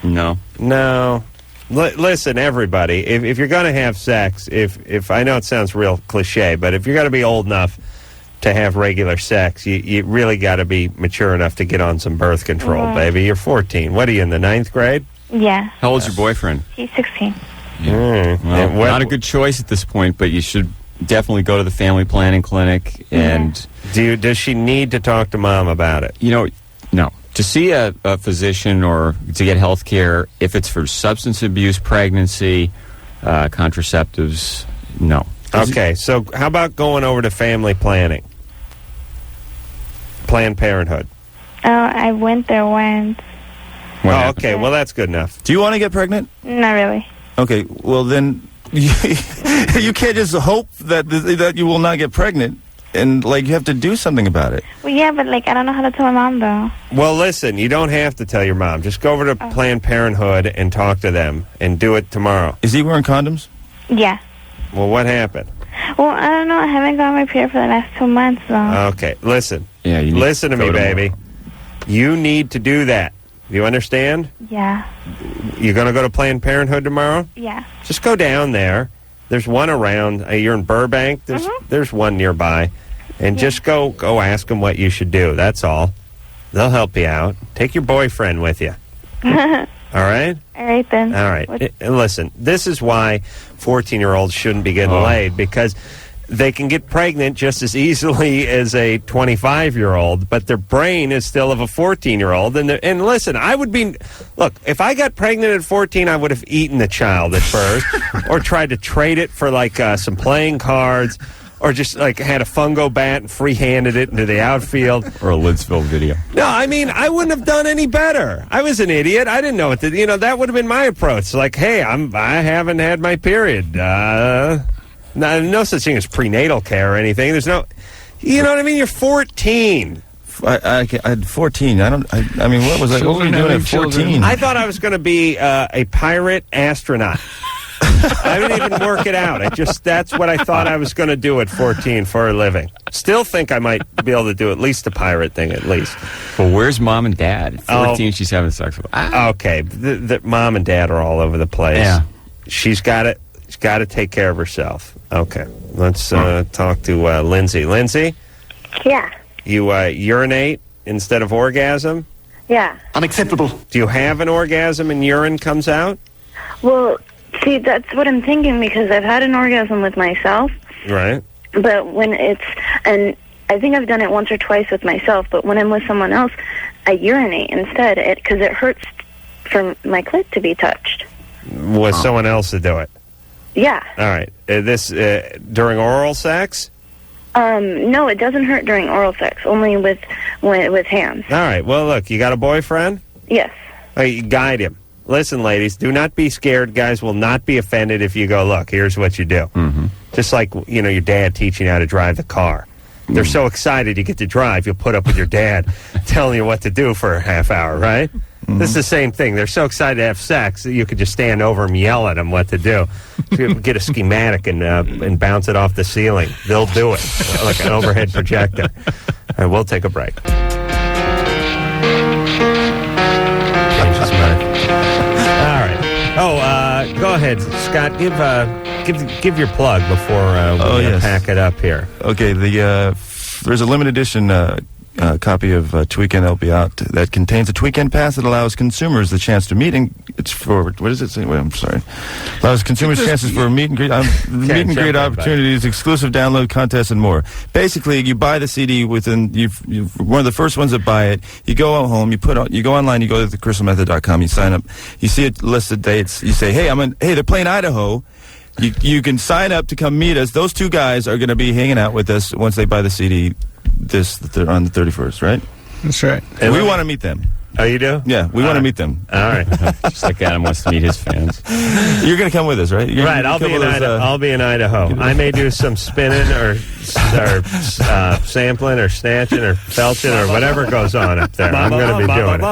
No. No. Listen, everybody, if you're going to have sex, if I know it sounds real cliche, but if you're going to be old enough to have regular sex, you really got to be mature enough to get on some birth control, baby. You're 14. What are you, in the 9th grade? Yeah. How old's your boyfriend? He's 16. Well, not a good choice at this point, but you should definitely go to the family planning clinic. And does she need to talk to mom about it? You know, no. To see a physician or to get health care, if it's for substance abuse, pregnancy, contraceptives, no. Okay, so how about going over to family planning? Planned Parenthood. Oh, I went there once. Oh, okay. Well, that's good enough. Do you want to get pregnant? Not really. Okay, well then, you can't just hope that you will not get pregnant, and like you have to do something about it. Well, yeah, but like I don't know how to tell my mom though. Well, listen, you don't have to tell your mom. Just go over to Planned Parenthood and talk to them, and do it tomorrow. Is he wearing condoms? Yeah. Well, what happened? Well, I don't know. I haven't got my period for the last 2 months though. Okay, listen. Yeah, you need listen to me, baby. You need to do that. You understand? Yeah. You're going to go to Planned Parenthood tomorrow? Yeah. Just go down there. There's one around. You're in Burbank. There's one nearby. And just go ask them what you should do. That's all. They'll help you out. Take your boyfriend with you. All right? All right, then. All right. And listen, this is why 14-year-olds shouldn't be getting laid, because they can get pregnant just as easily as a 25-year-old, but their brain is still of a 14-year-old. And listen, look, if I got pregnant at 14, I would have eaten the child at first, or tried to trade it for like some playing cards, or just like had a fungo bat and free-handed it into the outfield. Or a Lidsville video. No, I mean, I wouldn't have done any better. I was an idiot. I didn't know what to, that would have been my approach. Like, hey, I haven't had my period. No such thing as prenatal care or anything. There's no, you know what I mean? You're 14. I had 14. I mean, what was I? What were you doing at 14? I thought I was going to be a pirate astronaut. I didn't even work it out. That's what I thought I was going to do at 14 for a living. Still think I might be able to do at least a pirate thing, at least. Well, where's mom and dad? At 14, she's having sex with them. Okay, the mom and dad are all over the place. Yeah. She's got to take care of herself. Okay, let's talk to Lindsay. Lindsay? Yeah. You urinate instead of orgasm? Yeah. Unacceptable. Do you have an orgasm and urine comes out? Well, see, that's what I'm thinking, because I've had an orgasm with myself. Right. But when and I think I've done it once or twice with myself, but when I'm with someone else, I urinate instead, because it hurts for my clit to be touched. Was someone else to do it? Yeah. All right. This during oral sex? No, it doesn't hurt during oral sex, only with hands. All right. Well, look, you got a boyfriend? Yes. You guide him. Listen, ladies, do not be scared. Guys will not be offended if you go, look, here's what you do. Mm-hmm. Just like, your dad teaching you how to drive the car. They're so excited you get to drive, you'll put up with your dad telling you what to do for a half hour, right? Mm-hmm. This is the same thing. They're so excited to have sex that you could just stand over them, yell at them what to do. Get a schematic and bounce it off the ceiling. They'll do it like an overhead projector. All right, we'll take a break. Change his mind. All right. Go ahead, Scott. Give your plug before we pack it up here. Okay, there's a limited edition copy of Tweekend that'll be out that contains a Tweekend pass that allows consumers the chance to meet and it's for what does it say? Wait, I'm sorry. Allows consumers chances for meet and greet opportunities, exclusive download contests, and more. Basically, you buy the CD within you're one of the first ones that buy it. You go home, you go online, you go to thecrystalmethod.com, you sign up, you see a list of dates, you say, hey, they're playing Idaho. You can sign up to come meet us. Those two guys are going to be hanging out with us once they buy the CD on the 31st, right? That's right. And we want to meet them. Oh, you do? Yeah, we want to meet them. All right. Just like Adam wants to meet his fans. You're going to come with us, right? Right, I'll be in Idaho. I may do some spinning or sampling or snatching or felching or whatever goes on up there. I'm going to be doing it.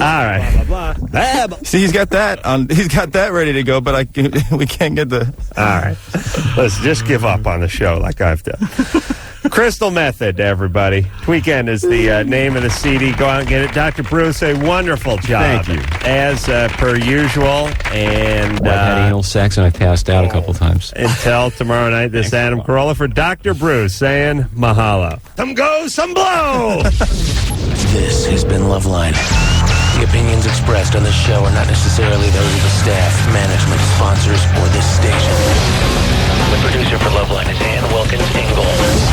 All right. See, he's got that ready to go, but we can't get the... All right. Let's just give up on the show like I've done. Crystal Method, everybody. Weekend is the name of the CD. Go out and get it. Dr. Bruce, a wonderful job. Thank you. As per usual. And I had anal sex and I passed out a couple times. Until tomorrow night, this is Adam Carolla for Dr. Bruce saying mahalo. Some go, some blow. This has been Loveline. The opinions expressed on this show are not necessarily those of the staff, management, sponsors, or this station. The producer for Loveline is Ann Wilkins Ingle.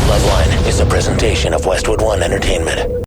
Loveline is a presentation of Westwood One Entertainment.